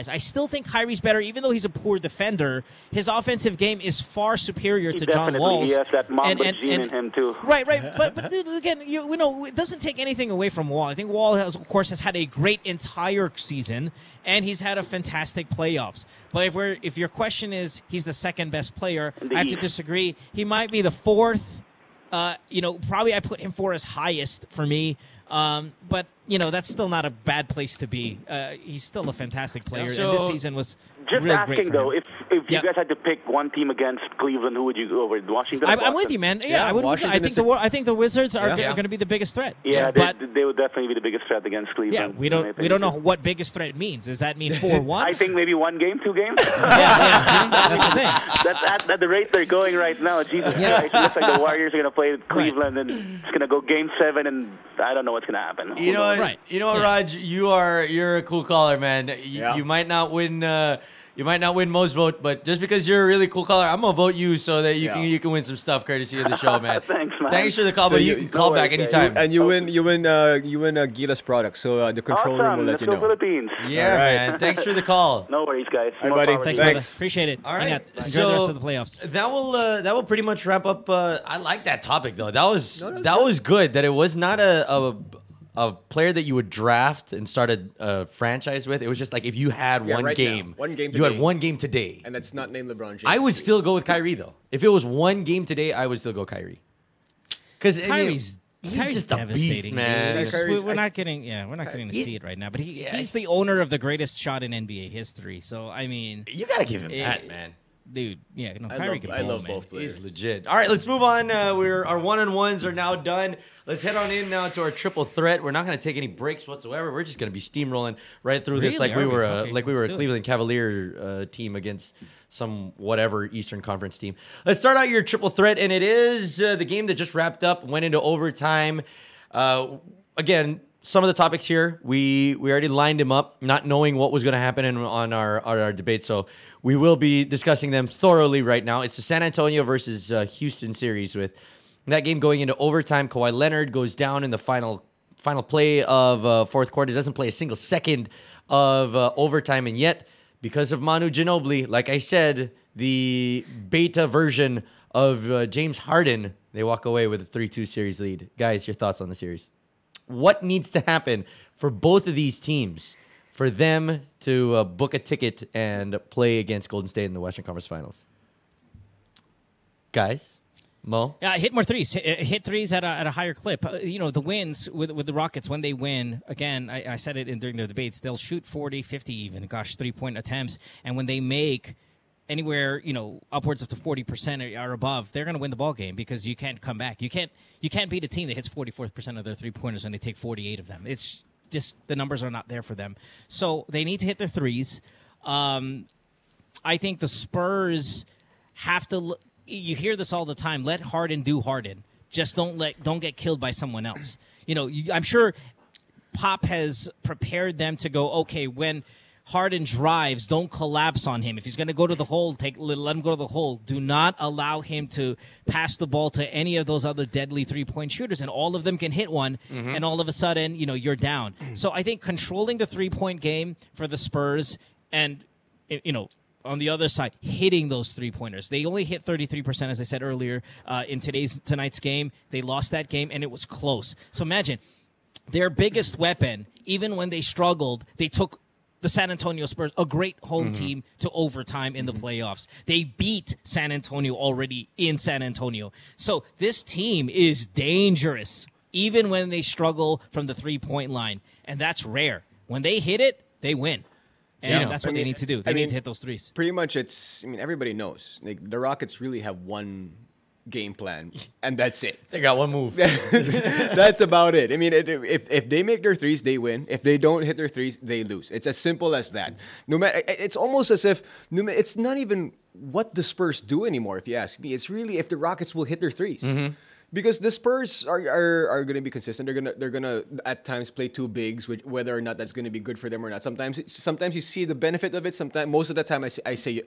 I still think Kyrie's better, even though he's a poor defender. His offensive game is far superior to John Wall's. He has that Mamba gene in him too. Right. But dude, again, it doesn't take anything away from Wall. I think Wall has had a great entire season, and he's had a fantastic playoffs. But if your question is he's the second best player, I have to disagree. He might be the fourth. Probably I put him as highest for me. But that's still not a bad place to be. He's still a fantastic player, and this season was Just real great asking for though, him. if you Yep. guys had to pick one team against Cleveland, who would you go over? Washington. Or I'm Boston? with you, man. Yeah, Yeah, I would. Washington I think the Wizards are, Yeah. are going to be the biggest threat. Yeah, but they would definitely be the biggest threat against Cleveland. yeah, we don't know what biggest threat means. Does that mean 4-1? I think maybe 1 game, 2 games. yeah. See? That's the thing. That's at the rate they're going right now. Jesus Yeah. Christ! It looks like the Warriors are going to play Cleveland, and it's going to go Game 7, and I don't know what's going to happen. You know what, Right. You know what, Yeah. Raj? You're a cool caller, man. You might not win. You might not win most vote, but just because you're a really cool caller, I'm gonna vote you so that you can win some stuff courtesy of the show, man. Thanks, man. Thanks for the call, So but you- you can call no back worries, anytime. And you win Gilas products. So the control room Awesome. will let Let's you go know. Philippines. Yeah, All right. man. Thanks for the call. No worries, guys. Hi, More buddy. power to Thanks, you. brother. Thanks. Appreciate it. All Hang right. on. Enjoy the rest of the playoffs. That will pretty much wrap up. I like that topic though. That was good. That it was not a player that you would draft and start a franchise with. It was just like if you had one right game, now. One game you had today. one game today. And that's not named LeBron James. I would still go with Kyrie though. If it was one game today, I would still go Kyrie. Because Kyrie's just a beast, devastating, man. dude. Yeah, Kyrie's- We're not getting to see it right now. But Yeah. he's the owner of the greatest shot in NBA history. So I mean, You gotta give him Eh, that, man. dude, yeah, no, Kyrie can I ball, love man. both players. He's legit. All right, let's move on. Our 1-on-1s are now done. Let's head on in now to our triple threat. We're not going to take any breaks whatsoever. We're just going to be steamrolling right through this Really? like we Are we? were Okay, like we were let's a do it. Cleveland Cavalier team against some whatever Eastern Conference team. Let's start out your triple threat, and it is the game that just wrapped up, went into overtime. Again, some of the topics here, we already lined them up, not knowing what was going to happen on our debate. So we will be discussing them thoroughly right now. It's the San Antonio versus Houston series with that game going into overtime. Kawhi Leonard goes down in the final play of fourth quarter. Doesn't play a single second of overtime. And yet, because of Manu Ginobili, like I said, the beta version of James Harden, they walk away with a 3-2 series lead. Guys, your thoughts on the series? What needs to happen for both of these teams for them to book a ticket and play against Golden State in the Western Conference Finals? Guys, Mo? Yeah, hit more threes. Hit threes at a higher clip. The wins with the Rockets, when they win, again, I said it during their debates, they'll shoot 40, 50 even, three-point attempts. And when they make anywhere, upwards of to 40% or above, they're going to win the ball game because you can't come back. You can't beat a team that hits 44% of their three-pointers and they take 48 of them. It's just the numbers are not there for them. So they need to hit their threes. I think the Spurs have to you hear this all the time. Let Harden do Harden. Just don't get killed by someone else. I'm sure Pop has prepared them to go, okay, when Harden drives, don't collapse on him. If he's going to go to the hole, let him go to the hole. Do not allow him to pass the ball to any of those other deadly three-point shooters, and all of them can hit one, and all of a sudden, you're down. So I think controlling the three-point game for the Spurs and, on the other side, hitting those three-pointers. They only hit 33%, as I said earlier, in tonight's game. They lost that game, and it was close. So imagine, their biggest weapon, even when they struggled, they took the San Antonio Spurs, a great home team, to overtime in the playoffs. They beat San Antonio already in San Antonio. So this team is dangerous, even when they struggle from the three-point line. And that's rare. When they hit it, they win. And that's what they need to do. They need to hit those threes. Pretty much, everybody knows. Like, the Rockets really have one game plan, and that's it. They got one move. That's about it. If they make their threes, they win. If they don't hit their threes, they lose. It's as simple as that. No matter, it's almost as if it's not even what the Spurs do anymore. If you ask me, it's really if the Rockets will hit their threes. Because the Spurs are going to be consistent. They're gonna at times play two bigs, whether or not that's going to be good for them or not. Sometimes you see the benefit of it. Sometimes, most of the time, I see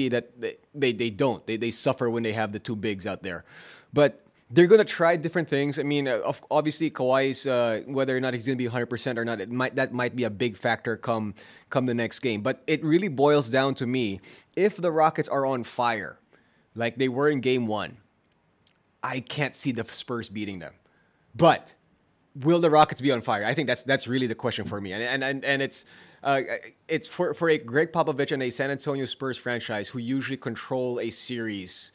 that they don't. They suffer when they have the two bigs out there, but they're going to try different things. Obviously Kawhi's whether or not he's going to be 100% or not, that might be a big factor come the next game. But it really boils down to me, if the Rockets are on fire, like they were in Game 1. I can't see the Spurs beating them. But will the Rockets be on fire? I think that's really the question for me. And it's for a Greg Popovich and a San Antonio Spurs franchise who usually control a series.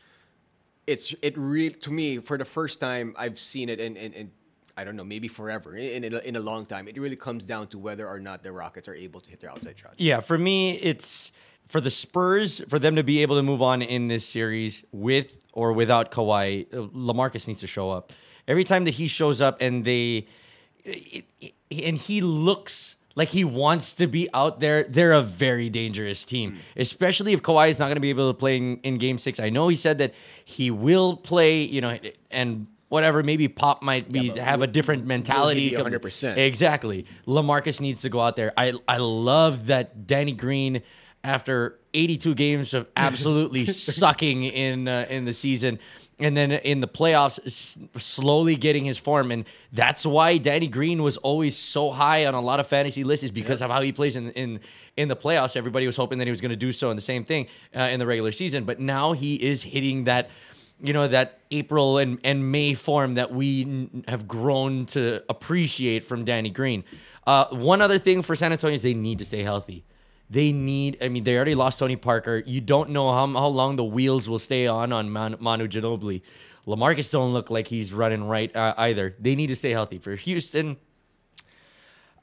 It really, to me, for the first time I've seen it, and I don't know, maybe forever, in a long time. It really comes down to whether or not the Rockets are able to hit their outside shots. Yeah, for me, it's for the Spurs, for them to be able to move on in this series with or without Kawhi, LaMarcus needs to show up. Every time that he shows up and he looks like he wants to be out there, they're a very dangerous team, especially if Kawhi is not going to be able to play in Game 6. I know he said that he will play, and whatever, maybe Pop might have a different mentality. 100%. Exactly. LaMarcus needs to go out there. I love that Danny Green, after 82 games of absolutely sucking in the season, and then in the playoffs, slowly getting his form. And that's why Danny Green was always so high on a lot of fantasy lists, is because of how he plays in the playoffs. Everybody was hoping that he was going to do so in the same thing in the regular season. But now he is hitting that, that April and May form that we have grown to appreciate from Danny Green. One other thing for San Antonio is they need to stay healthy. They already lost Tony Parker. You don't know how long the wheels will stay on Manu Ginobili. LaMarcus don't look like he's running right either. They need to stay healthy. For Houston,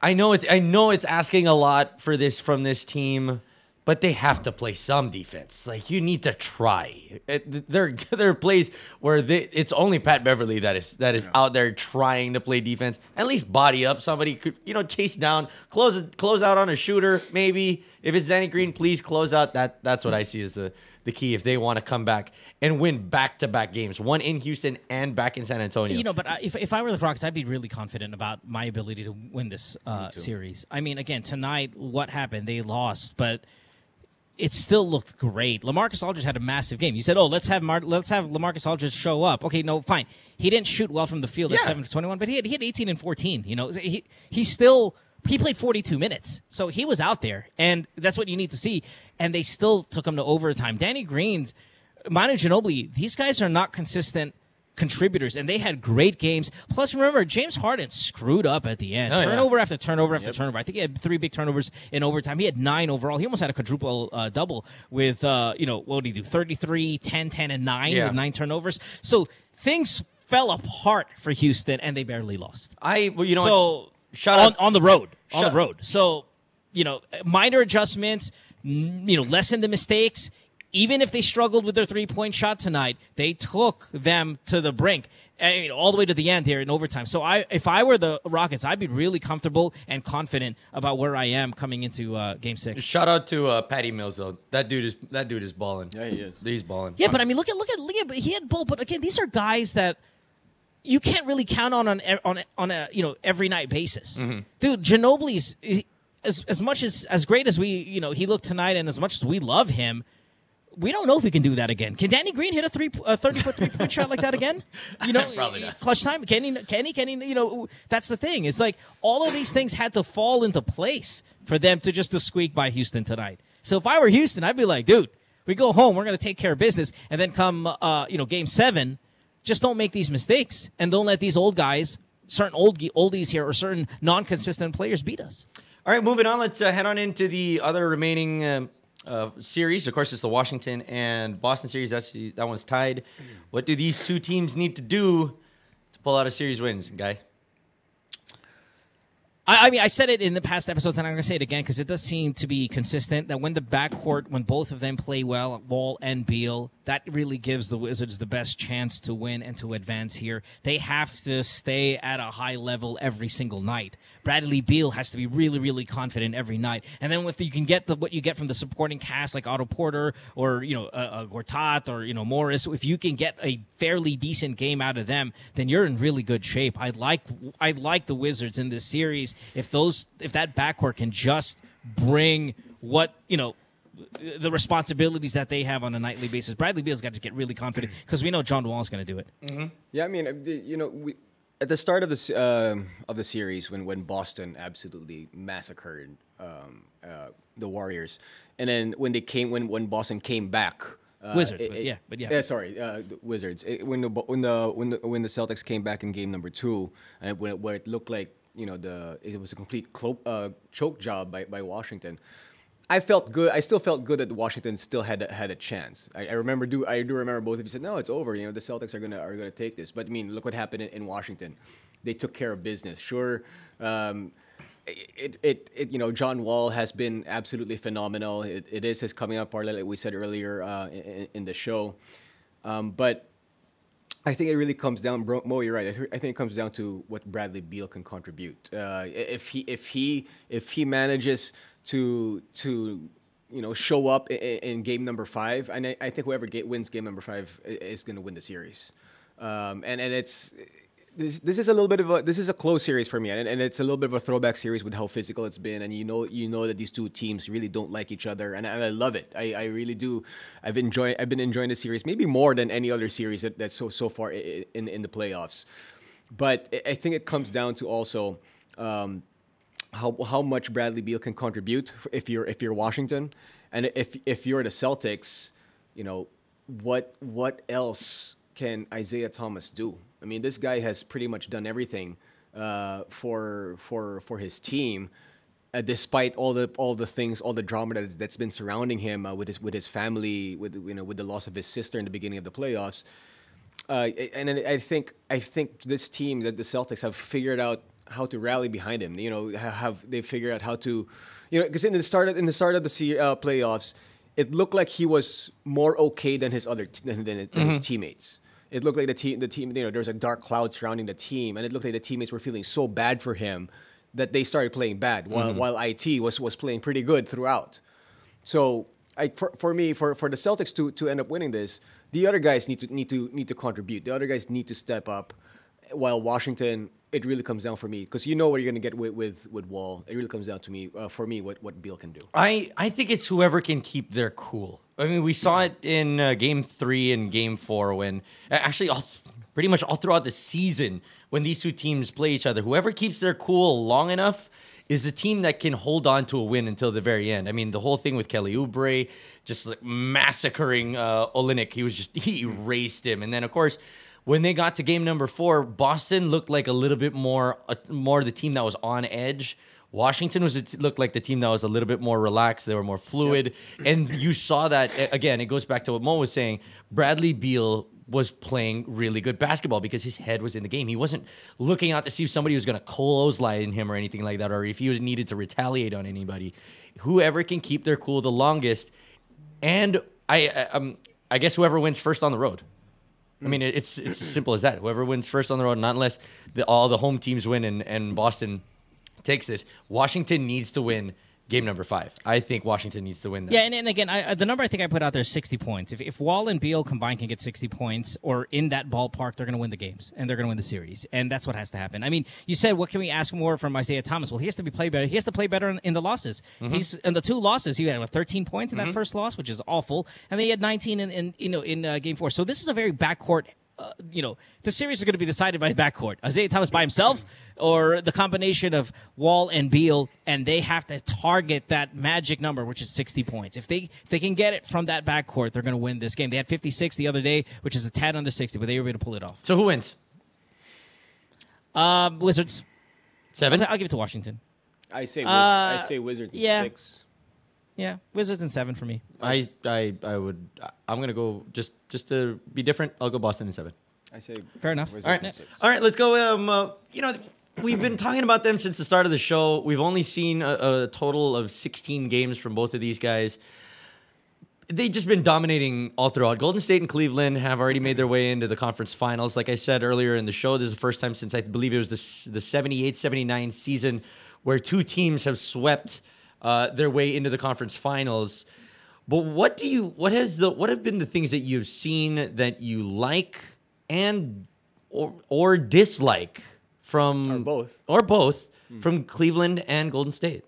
I know it's asking a lot from this team, but they have to play some defense. Like, you need to try. There are plays where it's only Pat Beverly that is out there trying to play defense. At least body up somebody. Could chase down, close out on a shooter maybe. If it's Danny Green, please close out. That's what I see as the key if they want to come back and win back-to-back games, one in Houston and back in San Antonio. But if I were the Rockets, I'd be really confident about my ability to win this series. I mean, again, tonight, what happened? They lost, but it still looked great. LaMarcus Aldridge had a massive game. You said, let's have LaMarcus Aldridge show up. Okay, no, fine. He didn't shoot well from the field at 7-21, but he had 18 and 14. He played 42 minutes, so he was out there, and that's what you need to see. And they still took him to overtime. Danny Green, Manu Ginobili, these guys are not consistent contributors, and they had great games. Plus, remember, James Harden screwed up at the end. Turnover after turnover after turnover. I think he had 3 big turnovers in overtime. He had 9 overall. He almost had a quadruple double with, what did he do? 33, 10, 10, and 9 with 9 turnovers. So things fell apart for Houston, and they barely lost. On the road. So, minor adjustments, lessen the mistakes. Even if they struggled with their 3-point shot tonight, they took them to the brink, all the way to the end here in overtime. So if I were the Rockets, I'd be really comfortable and confident about where I am coming into Game 6. Shout out to Patty Mills, though. That dude is balling. Yeah, he is. He's balling. Yeah, but I mean, look at he had Bull. But again, these are guys that you can't really count on a every night basis. Mm-hmm. Dude, Ginobili's as much as great as we he looked tonight, and as much as we love him, we don't know if we can do that again. Can Danny Green hit a 30-foot 3-point shot like that again? Probably not. Clutch time. Can he? That's the thing. It's like all of these things had to fall into place for them to squeak by Houston tonight. So if I were Houston, I'd be like, dude, we go home. We're going to take care of business, and then come Game 7, just don't make these mistakes, and don't let these old guys, certain oldies here, or certain non-consistent players beat us. All right, moving on. Let's head on into the other remaining series. Of course, it's the Washington and Boston series. That one's tied. What do these two teams need to do to pull out a series wins, guy? I mean, I said it in the past episodes, and I'm going to say it again because it does seem to be consistent that when the backcourt, when both of them play well, Wall and Beal, that really gives the Wizards the best chance to win and to advance here. They have to stay at a high level every single night. Bradley Beal has to be really, really confident every night. And then if you can get what you get from the supporting cast like Otto Porter or Gortat or Morris, if you can get a fairly decent game out of them, then you're in really good shape. I like the Wizards in this series if that backcourt can just bring the responsibilities that they have on a nightly basis. Bradley Beal's got to get really confident because we know John Wall is going to do it. Mm-hmm. Yeah, I mean, at the start of the series when Boston absolutely massacred the Warriors, and then when Boston came back. Wizards, the Wizards. When the Celtics came back in game number 2, and where it looked like it was a complete choke job by Washington. I felt good. I still felt good that Washington still had a chance. I do remember both of you said, no, it's over. The Celtics are gonna take this. But I mean, look what happened in Washington. they took care of business. Sure, you know, John Wall has been absolutely phenomenal. It is his coming up party, like we said earlier in the show. But I think it really comes down, Mo, you're right. I think it comes down to what Bradley Beal can contribute. If he manages to you know, show up in game number 5, and I think whoever wins game number 5 is going to win the series. And it's this is a little bit of a close series for me, and it's a little bit of a throwback series with how physical it's been, and you know that these two teams really don't like each other, and I love it. I really do. I've been enjoying the series maybe more than any other series that's so far in the playoffs. But I think it comes down to also how much Bradley Beal can contribute if you're Washington, and if you're the Celtics, you know, what else can Isaiah Thomas do? I mean, this guy has pretty much done everything for his team, despite all the things, all the drama that's been surrounding him with his family, with the loss of his sister in the beginning of the playoffs. And I think this team, that the Celtics, have figured out how to rally behind him. You know, they figured out how to, you know, because in the start of the playoffs, it looked like he was more okay than his his teammates. It looked like the team, you know, there was a dark cloud surrounding the team, and it looked like the teammates were feeling so bad for him that they started playing bad, while IT was playing pretty good throughout. So for the Celtics to end up winning this, the other guys need to contribute. The other guys need to step up, while Washington, it really comes down for me, because you know what you're going to get with Wall. It really comes down to me, for me, what Beal can do. I think it's whoever can keep their cool. I mean, we saw it in Game 3 and Game 4 when, actually, pretty much all throughout the season, when these two teams play each other. Whoever keeps their cool long enough is the team that can hold on to a win until the very end. I mean, the whole thing with Kelly Oubre, just like massacring Olynyk, he erased him. And then, of course, when they got to game number 4, Boston looked like a little bit more the team that was on edge. Washington looked like the team that was a little bit more relaxed. They were more fluid. Yep. And you saw that, again, it goes back to what Mo was saying. Bradley Beal was playing really good basketball because his head was in the game. He wasn't looking out to see if somebody was going to clothesline him or anything like that, or if he needed to retaliate on anybody. Whoever can keep their cool the longest. And I guess whoever wins first on the road. I mean, it's as simple as that. Whoever wins first on the road, not unless all the home teams win and Boston takes this. Washington needs to win game number 5. I think Washington needs to win that. Yeah, and again, the number I think I put out there is 60 points. If Wall and Beal combined can get 60 points, or in that ballpark, they're going to win the games, and they're going to win the series. And that's what has to happen. I mean, you said, what can we ask more from Isaiah Thomas? Well, he has to play better. He has to play better in the losses. He's in the 2 losses. He had 13 points in that first loss, which is awful. And then he had 19 in game 4. So this is a very backcourt. The series is going to be decided by the backcourt. Isaiah Thomas by himself, or the combination of Wall and Beal, and they have to target that magic number, which is 60 points. If they can get it from that backcourt, they're going to win this game. They had 56 the other day, which is a tad under 60, but they were able to pull it off. So who wins? Wizards. 7? I'll give it to Washington. I say Wizards in 6. Yeah, Wizards in 7 for me. I'm gonna go just to be different. I'll go Boston in 7. I say fair enough. Wizards All right, let's go. We've been talking about them since the start of the show. We've only seen a total of 16 games from both of these guys. They've just been dominating all throughout. Golden State and Cleveland have already made their way into the conference finals. Like I said earlier in the show, this is the first time since I believe it was the 78-79 season where two teams have swept their way into the conference finals. But what have been the things that you've seen that you like and or dislike from or both from Cleveland and Golden State?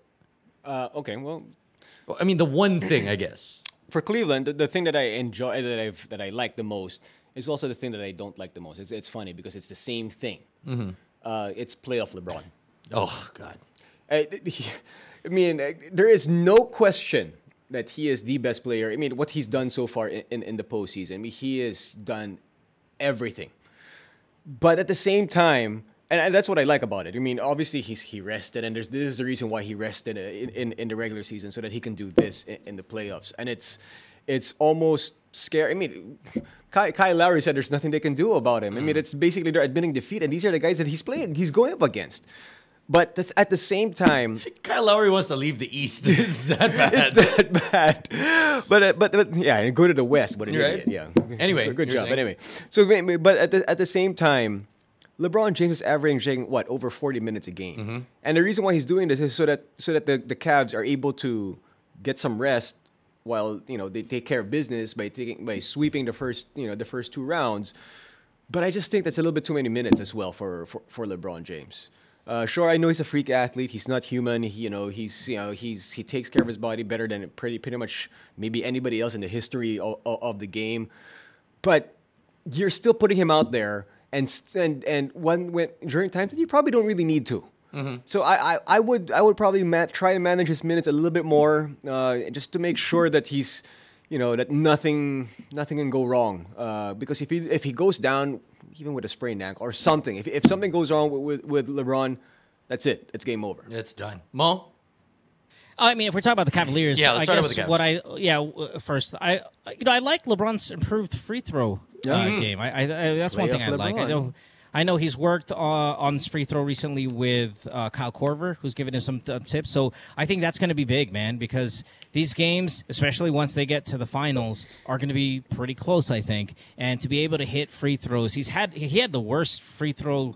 Okay, well, I mean, the one thing, I guess, for Cleveland, the thing that I enjoy, that I like the most, is also the thing that I don't like the most. It's funny because it's the same thing. It's playoff LeBron. Oh God. I mean, there is no question that he is the best player. I mean, what he's done so far in the postseason, I mean, he has done everything. But at the same time, and that's what I like about it. I mean, obviously he rested, and this is the reason why he rested in the regular season, so that he can do this in the playoffs. And it's almost scary. I mean, Kyle Lowry said there's nothing they can do about him. I mean, it's basically they're admitting defeat, and these are the guys that he's going up against. But at the same time, Kyle Lowry wants to leave the East. It's that bad. It's that bad. But yeah, and go to the West. But Right. yeah. Anyway, good job. saying? Anyway, so but at the same time, LeBron James is averaging what, over 40 minutes a game, and the reason why he's doing this is so that the Cavs are able to get some rest while they take care of business by sweeping the first 2 rounds. But I just think that's a little bit too many minutes as well for LeBron James. Sure, I know he's a freak athlete. He's not human. He takes care of his body better than pretty much maybe anybody else in the history of the game. But you're still putting him out there, and when during times that you probably don't really need to. So I would probably try to manage his minutes a little bit more, just to make sure that he's that nothing can go wrong. Because if he goes down, even with a sprained ankle or something, if something goes wrong with LeBron, that's it. It's game over. It's done. Mo? I mean, if we're talking about the Cavaliers, Yeah, let's I start guess with the Cavs. First, I like LeBron's improved free throw game. That's one thing I like. I know he's worked on his free throw recently with Kyle Korver, who's given him some tips. So I think that's going to be big, man, because these games, especially once they get to the finals, are going to be pretty close, I think. And to be able to hit free throws, he had the worst free throw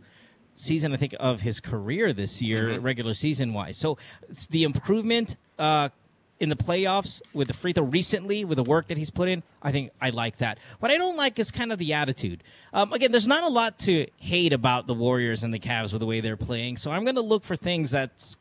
season, I think, of his career this year, regular season-wise. So it's the improvement in the playoffs with the free throw recently, with the work that he's put in, I think I like that. What I don't like is kind of the attitude. Again, there's not a lot to hate about the Warriors and the Cavs with the way they're playing, so I'm going to look for things that's,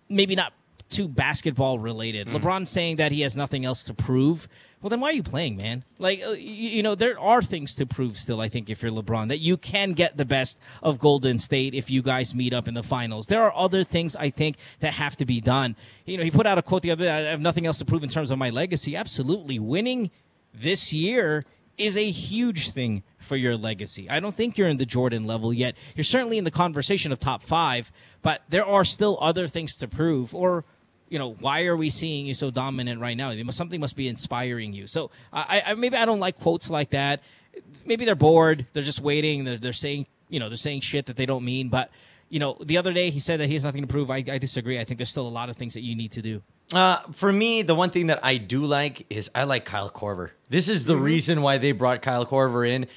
maybe not too basketball related. LeBron saying that he has nothing else to prove. Well, then why are you playing, man? Like, there are things to prove still, I think, if you're LeBron, that you can get the best of Golden State if you guys meet up in the finals. There are other things, I think, that have to be done. He put out a quote the other day, I have nothing else to prove in terms of my legacy. Absolutely. Winning this year is a huge thing for your legacy. I don't think you're in the Jordan level yet. You're certainly in the conversation of top 5, but there are still other things to prove. Or why are we seeing you so dominant right now? Something must be inspiring you. So maybe I don't like quotes like that. Maybe they're bored. They're just waiting. They're saying shit that they don't mean. But the other day he said that he has nothing to prove. I disagree. I think there's still a lot of things that you need to do. For me, the one thing that I do like is I like Kyle Korver. This is the reason why they brought Kyle Korver in.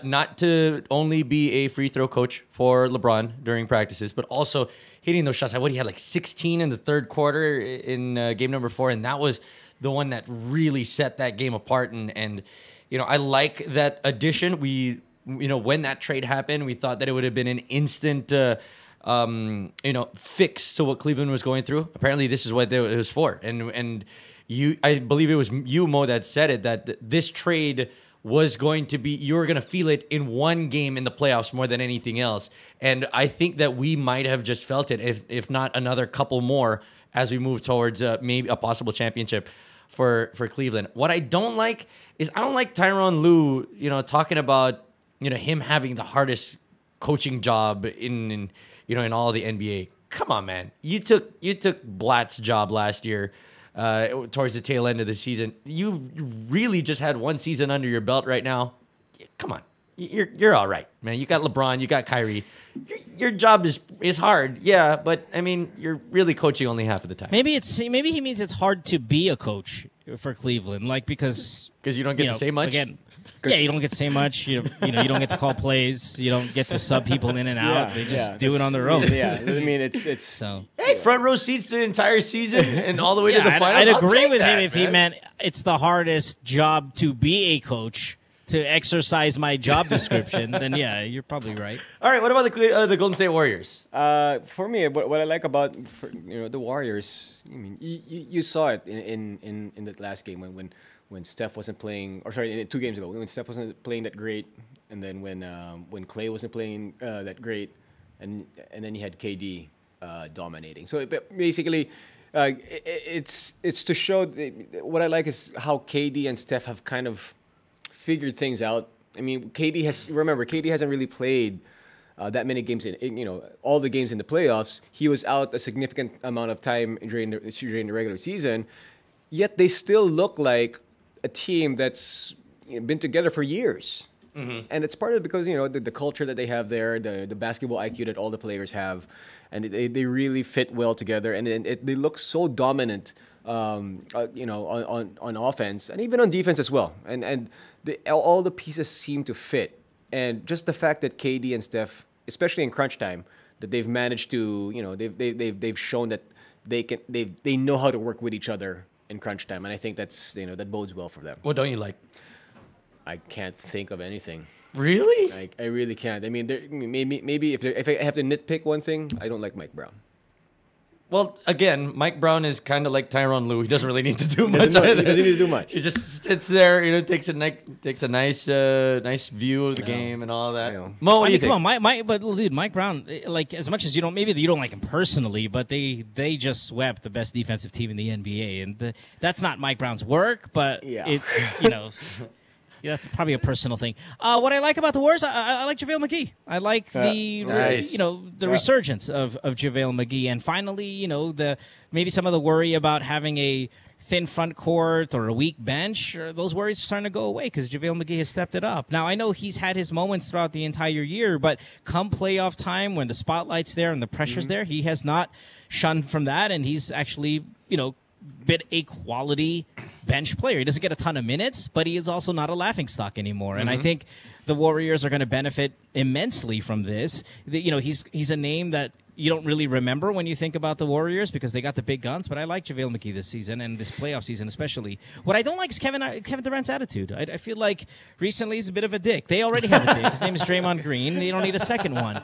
Not to only be a free throw coach for LeBron during practices, but also hitting those shots. He had like 16 in the third quarter in game number 4, and that was the one that really set that game apart. And I like that addition. When that trade happened, we thought that it would have been an instant fix to what Cleveland was going through. Apparently, this is what it was for. And I believe it was you, Mo, that said it, that this trade was going to be, you were going to feel it in one game in the playoffs more than anything else. And I think that we might have just felt it, if not another couple more, as we move towards maybe a possible championship for Cleveland. What I don't like is I don't like Tyronn Lue, talking about, him having the hardest coaching job in all of the NBA. Come on, man. You took Blatche's job last year. Towards the tail end of the season, you really just had one season under your belt right now. Come on, you're all right, man. You got LeBron, you got Kyrie. Your job is hard, yeah, but I mean, you're really coaching only half of the time. Maybe he means it's hard to be a coach for Cleveland, like because you don't get to say much. Again, yeah, you don't get to say much. You don't get to call plays. You don't get to sub people in and out. They just do it on their own. Yeah, I mean it's so. Hey, front row seats the entire season and all the way to the finals. I'd agree with him if he meant it's the hardest job to be a coach, to exercise my job description. Then yeah, you're probably right. All right, what about the Golden State Warriors? For me, what I like about the Warriors, I mean, you saw it in that last game when Steph wasn't playing, or sorry, 2 games ago, when Steph wasn't playing that great, and then when Clay wasn't playing that great, and then you had KD dominating. So basically, it's to show what I like is how KD and Steph have kind of figured things out. I mean, KD hasn't really played that many games in all the games in the playoffs. He was out a significant amount of time during the regular season, yet they still look like a team that's been together for years. And it's partly because, you know, the culture that they have there, the basketball IQ that all the players have, and they really fit well together, and they look so dominant, you know, on offense and even on defense as well. And all the pieces seem to fit. And just the fact that KD and Steph, especially in crunch time, that they've managed to, you know, they've shown that they know how to work with each other in crunch time, and I think that's, you know, that bodes well for them. What don't you like? I can't think of anything. Really? I really can't. I mean, maybe if I have to nitpick one thing, I don't like Mike Brown. Well, again, Mike Brown is kind of like Tyronn Lue. He doesn't really need to do much. He doesn't need to do much. He just sits there, you know, takes a nice view of the game and all that. Mo, what do you think? Come on, but dude, Mike Brown, like, as much as you don't, maybe you don't like him personally, but they just swept the best defensive team in the NBA, and that's not Mike Brown's work, but it you know. Yeah, that's probably a personal thing. What I like about the Warriors, I like JaVale McGee. I like the resurgence of JaVale McGee, and finally, you know, maybe some of the worry about having a thin front court or a weak bench, those worries are starting to go away because JaVale McGee has stepped it up. Now, I know he's had his moments throughout the entire year, but come playoff time when the spotlight's there and the pressure's there, he has not shunned from that, and he's actually, you know, been a quality bench player. He doesn't get a ton of minutes, but he is also not a laughingstock anymore. And I think the Warriors are going to benefit immensely from this. You know, he's a name that you don't really remember when you think about the Warriors because they got the big guns, but I like JaVale McGee this season and this playoff season especially. What I don't like is Kevin Durant's attitude. I feel like recently he's a bit of a dick. They already have a dick. His name is Draymond Green. They don't need a second one.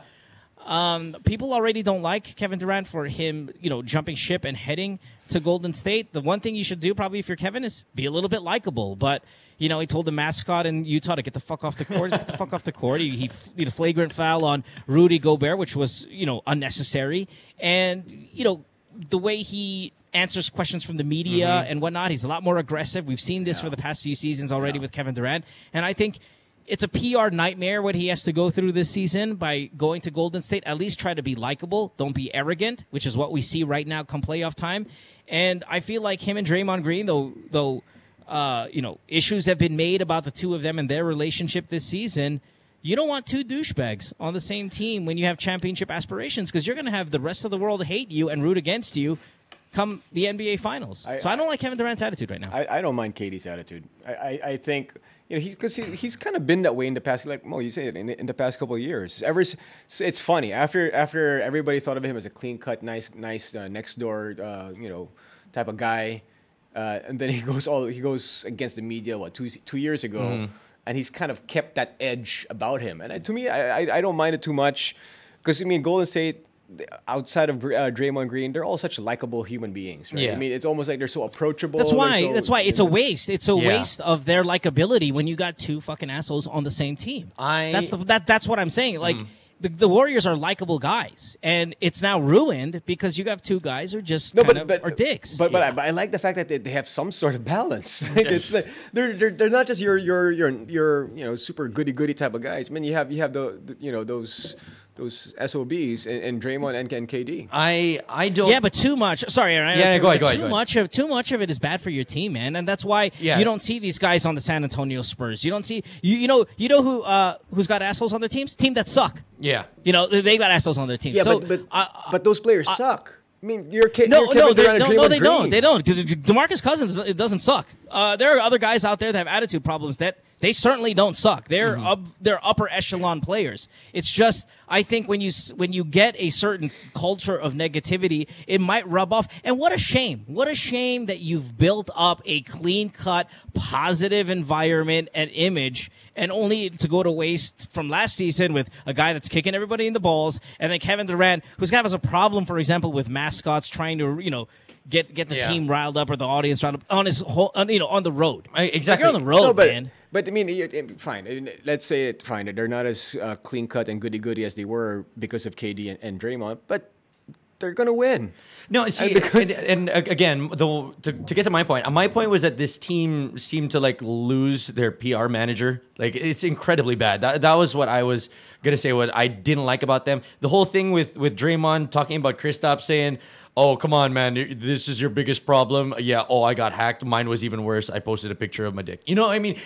People already don't like Kevin Durant for him, you know, jumping ship and heading to Golden State. The one thing you should do probably if you're Kevin is be a little bit likable. But, you know, he told the mascot in Utah to get the fuck off the court. Just get the fuck off the court. He did a flagrant foul on Rudy Gobert, which was, you know, unnecessary. And, you know, the way he answers questions from the media and whatnot, he's a lot more aggressive. We've seen this for the past few seasons already with Kevin Durant. And I think it's a PR nightmare what he has to go through this season by going to Golden State. At least try to be likable. Don't be arrogant, which is what we see right now come playoff time. And I feel like him and Draymond Green, though you know, issues have been made about the two of them and their relationship this season, you don't want two douchebags on the same team when you have championship aspirations because you're going to have the rest of the world hate you and root against you come the NBA Finals. So I don't like Kevin Durant's attitude right now. I don't mind KD's attitude. I think, you know, he's kind of been that way in the past. Like Mo, you say it in the past couple of years. It's funny after everybody thought of him as a clean cut, nice next door, you know, type of guy, and then he goes against the media. What 2 years ago, and he's kind of kept that edge about him. And to me, I don't mind it too much because I mean Golden State, outside of Draymond Green, they're all such likable human beings, right? Yeah. I mean, it's almost like they're so approachable. That's why it's a waste. It's a waste of their likability when you got two fucking assholes on the same team. That's what I'm saying. Like the Warriors are likable guys, and it's now ruined because you have two guys who just are dicks. But I like the fact that they have some sort of balance. Like it's like they're not just your you know, super goody type of guys. I mean, you have the you know, those SOBs and Draymond and KD. I don't. Yeah, but too much. Sorry, Aaron. Yeah, go ahead. Too much of it is bad for your team, man, and that's why you don't see these guys on the San Antonio Spurs. You don't see you know who's got assholes on their teams? Team that suck. Yeah, you know they got assholes on their team. Yeah, so, but those players suck. I mean, they don't. DeMarcus Cousins, it doesn't suck. There are other guys out there that have attitude problems that they certainly don't suck. They're they're upper echelon players. It's just I think when you get a certain culture of negativity, it might rub off. And what a shame! What a shame that you've built up a clean cut, positive environment and image, and only to go to waste from last season with a guy that's kicking everybody in the balls, and then Kevin Durant, who's kind of has a problem, for example, with mascots trying to, you know, get the team riled up or the audience riled up on his whole, you know, on the road. Exactly, like you're on the road, man. But I mean, fine. Let's say it. Fine, they're not as clean cut and goody as they were because of KD and Draymond, but they're gonna win. No, see, and again, to get to my point was that this team seemed to like lose their PR manager. Like it's incredibly bad. That was what I was gonna say. What I didn't like about them, the whole thing with Draymond talking about Kristaps saying, oh, come on, man, this is your biggest problem. Yeah, oh, I got hacked. Mine was even worse. I posted a picture of my dick. You know, I mean,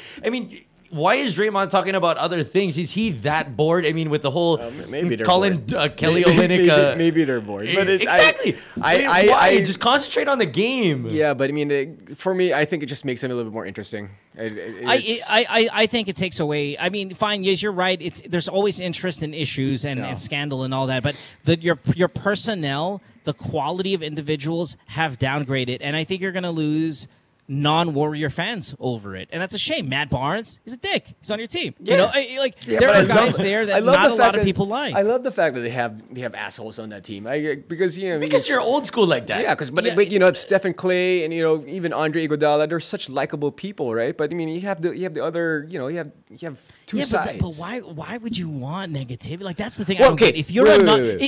why is Draymond talking about other things? Is he that bored? I mean, with the whole maybe they're Colin bored. Kelly Olynyk. Maybe they're bored. But Exactly. Why? Just concentrate on the game. Yeah, but I mean, for me, I think it just makes him a little bit more interesting. I think it takes away. I mean, fine. Yes, you're right. There's always interest in issues and scandal and all that. But your personnel, the quality of individuals have downgraded, and I think you're going to lose non-Warrior fans over it, and that's a shame. Matt Barnes, he's a dick. He's on your team. Yeah. You know, there are guys there that not a lot of people like. I love the fact that they have assholes on that team. Because you're old school like that. Yeah, but you know, Stephen Clay and, you know, even Andre Iguodala, they're such likable people, right? But I mean, you have the other, you know, you have two sides. But why would you want negativity? Like, that's the thing. I don't get. If you're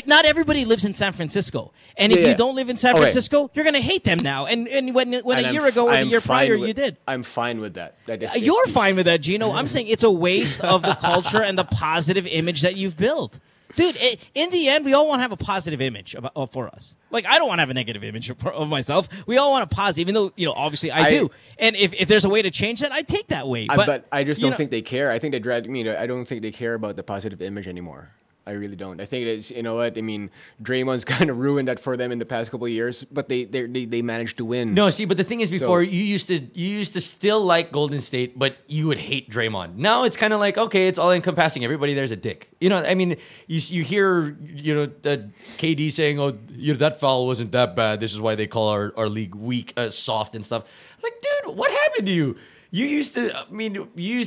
not everybody lives in San Francisco, and if you don't live in San Francisco, you're gonna hate them now. And when a year ago or the year prior you did. I'm fine with that. You're fine with that, Jinno. I'm saying it's a waste of the culture and the positive image that you've built. Dude, in the end, we all want to have a positive image for us. Like, I don't want to have a negative image of myself. We all want a positive, even though, you know, obviously I do. And if there's a way to change that, I'd take that way. But I just don't think they care. I think I don't think they care about the positive image anymore. I really don't. I think it's, you know what, I mean, Draymond's kind of ruined that for them in the past couple of years, but they managed to win. No, see, but the thing is, before you used to still like Golden State, but you would hate Draymond. Now it's kind of like, okay, it's all encompassing. Everybody there's a dick. You know, I mean, you hear, you know, KD saying, oh, you know, that foul wasn't that bad. This is why they call our league weak, soft and stuff. Like, dude, what happened to you? You used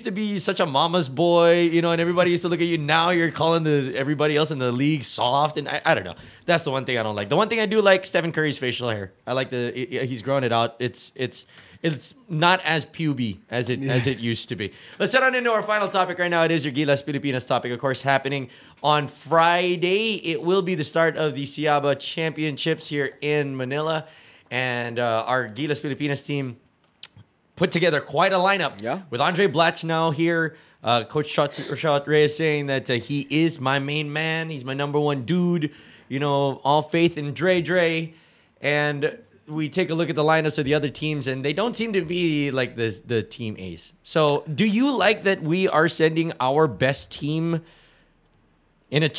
to be such a mama's boy, you know, and everybody used to look at you. Now you're calling everybody else in the league soft, and I don't know. That's the one thing I don't like. The one thing I do like, Stephen Curry's facial hair. I like he's growing it out. It's not as puby as it used to be. Let's head on into our final topic right now. It is your Gilas-Pilipinas topic, of course, happening on Friday. It will be the start of the SEABA Championships here in Manila, and our Gilas-Pilipinas team put together quite a lineup. Yeah. With Andray Blatche now here. Coach Shot Reyes saying that he is my main man. He's my number one dude. You know, all faith in Dre. And we take a look at the lineups of the other teams, and they don't seem to be like the team ace. So do you like that we are sending our best team in a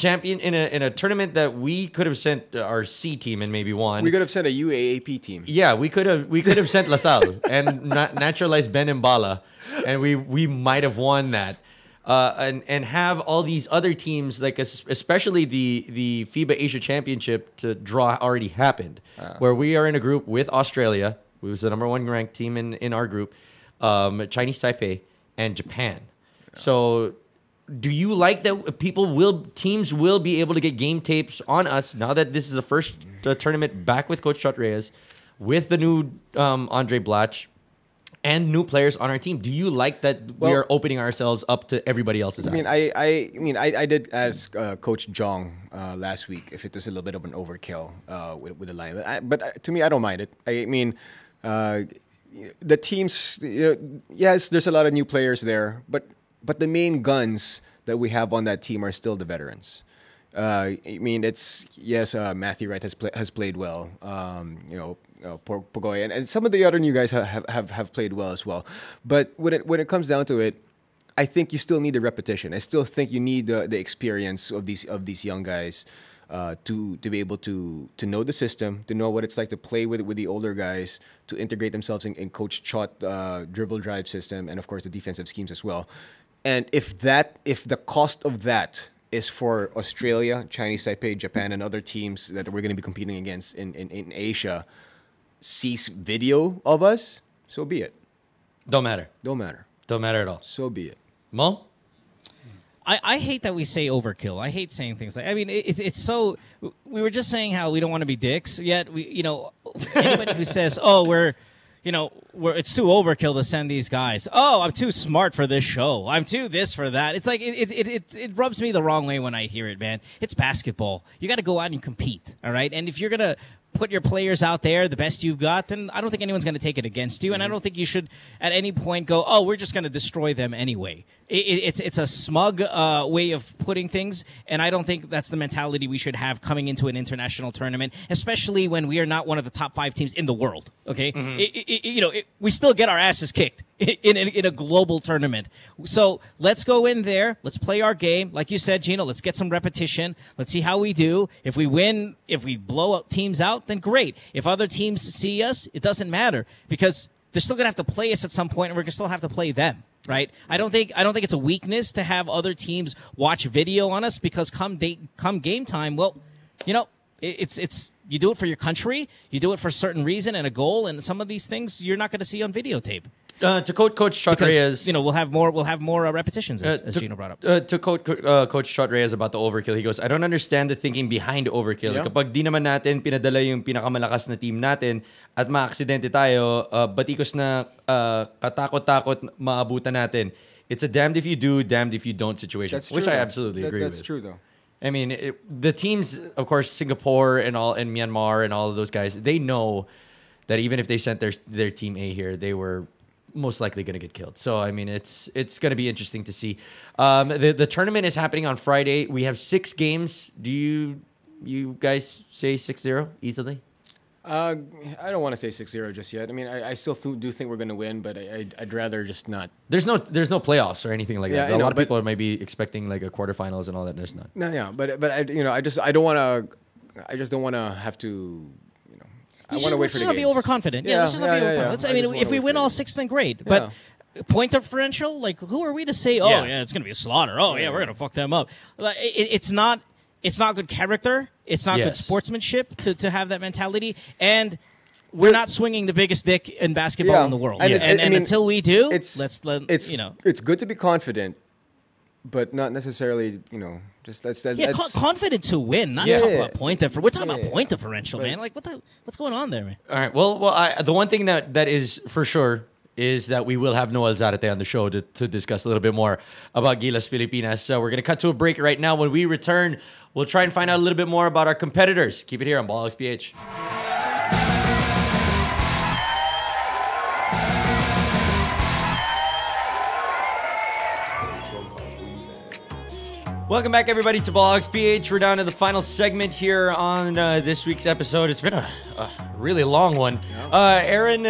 tournament that we could have sent our C team and maybe won? We could have sent a UAAP team. Yeah, we could have sent LaSalle and naturalized Ben Mbala, and we might have won that. And have all these other teams, like especially the FIBA Asia Championship to draw already happened, where we are in a group with Australia, who was the number one ranked team in our group, Chinese Taipei, and Japan. Yeah. So do you like that teams will be able to get game tapes on us now that this is the first tournament back with Coach Shot Reyes, with the new Andray Blatche, and new players on our team? Do you like that we are opening ourselves up to everybody else's? I did ask Coach Jong last week if it was a little bit of an overkill with the line, but to me, I don't mind it. I mean, the teams, yes, there's a lot of new players there, but the main guns that we have on that team are still the veterans. I mean, Matthew Wright has played well. Pogoy and some of the other new guys have played well as well. But when it comes down to it, I think you still need the repetition. I still think you need the experience of these young guys to be able to know the system, to know what it's like to play with the older guys, to integrate themselves in Coach Chot dribble drive system, and of course the defensive schemes as well. And if the cost of that is for Australia, Chinese Taipei, Japan, and other teams that we're going to be competing against in Asia, sees video of us, so be it. Don't matter. Don't matter. Don't matter at all. So be it. Mo? I hate that we say overkill. I hate saying things like, I mean, it's so, we were just saying how we don't want to be dicks, yet anybody who says, it's too overkill to send these guys. Oh, I'm too smart for this show. I'm too this for that. It's like, it rubs me the wrong way when I hear it, man. It's basketball. You got to go out and compete, all right? And if you're going to put your players out there, the best you've got, then I don't think anyone's going to take it against you, and I don't think you should at any point go, oh, we're just going to destroy them anyway. It's a smug way of putting things, and I don't think that's the mentality we should have coming into an international tournament, especially when we are not one of the top 5 teams in the world. Okay, we still get our asses kicked in a global tournament. So let's go in there, let's play our game, like you said, Jinno. Let's get some repetition. Let's see how we do. If we win, if we blow teams out, then great. If other teams see us, it doesn't matter because they're still gonna have to play us at some point, and we're gonna still have to play them. Right? I don't think it's a weakness to have other teams watch video on us because come game time, well, it's you do it for your country, you do it for a certain reason and a goal, and some of these things you're not going to see on videotape. To quote Coach Chot Reyes, we'll have more repetitions as Jinno brought up. To quote Coach Chot Reyes about the overkill, he goes, "I don't understand the thinking behind overkill. Yeah. Kapag di naman natin pinadala yung pinakamalakas na team natin at maaksidente tayo, batikos na katakot-takot maabutan natin. It's a damned if you do, damned if you don't situation." That's true, which I though. absolutely agree with. That's true, though. I mean, the teams, of course, Singapore and Myanmar and all of those guys, they know that even if they sent their team A here, they were most likely going to get killed. So, I mean, it's going to be interesting to see. The tournament is happening on Friday. We have 6 games. Do you guys say 6-0 easily? I don't want to say 6-0 just yet. I mean, I still do think we're going to win, but I'd rather just not. There's no playoffs or anything like that. Yeah, A lot of people might be expecting like a quarterfinals and all that. There's not. No, yeah, but I don't want to have to. I want to wait for the Let's not games. be overconfident. Yeah, let's just not be overconfident. yeah. I mean, if we win all 6, then great. But point differential, like, who are we to say, oh, yeah, it's going to be a slaughter. Oh, yeah, we're going to fuck them up. Like, it's not good character. It's not good sportsmanship to have that mentality. And we're not swinging the biggest dick in basketball in the world. And until we do, let's It's good to be confident, but not necessarily, just let's confident to win, not talk about point differential. We're talking about point differential, man. Like, what's going on there, man? All right. Well, the one thing that is for sure is that we will have Noel Zarate on the show to discuss a little bit more about Gilas-Pilipinas. So we're going to cut to a break right now. When we return, we'll try and find out a little bit more about our competitors. Keep it here on Ball Hogs PH. Welcome back, everybody, to Ball Hogs PH. We're down to the final segment here on this week's episode. It's been a really long one. Aaron,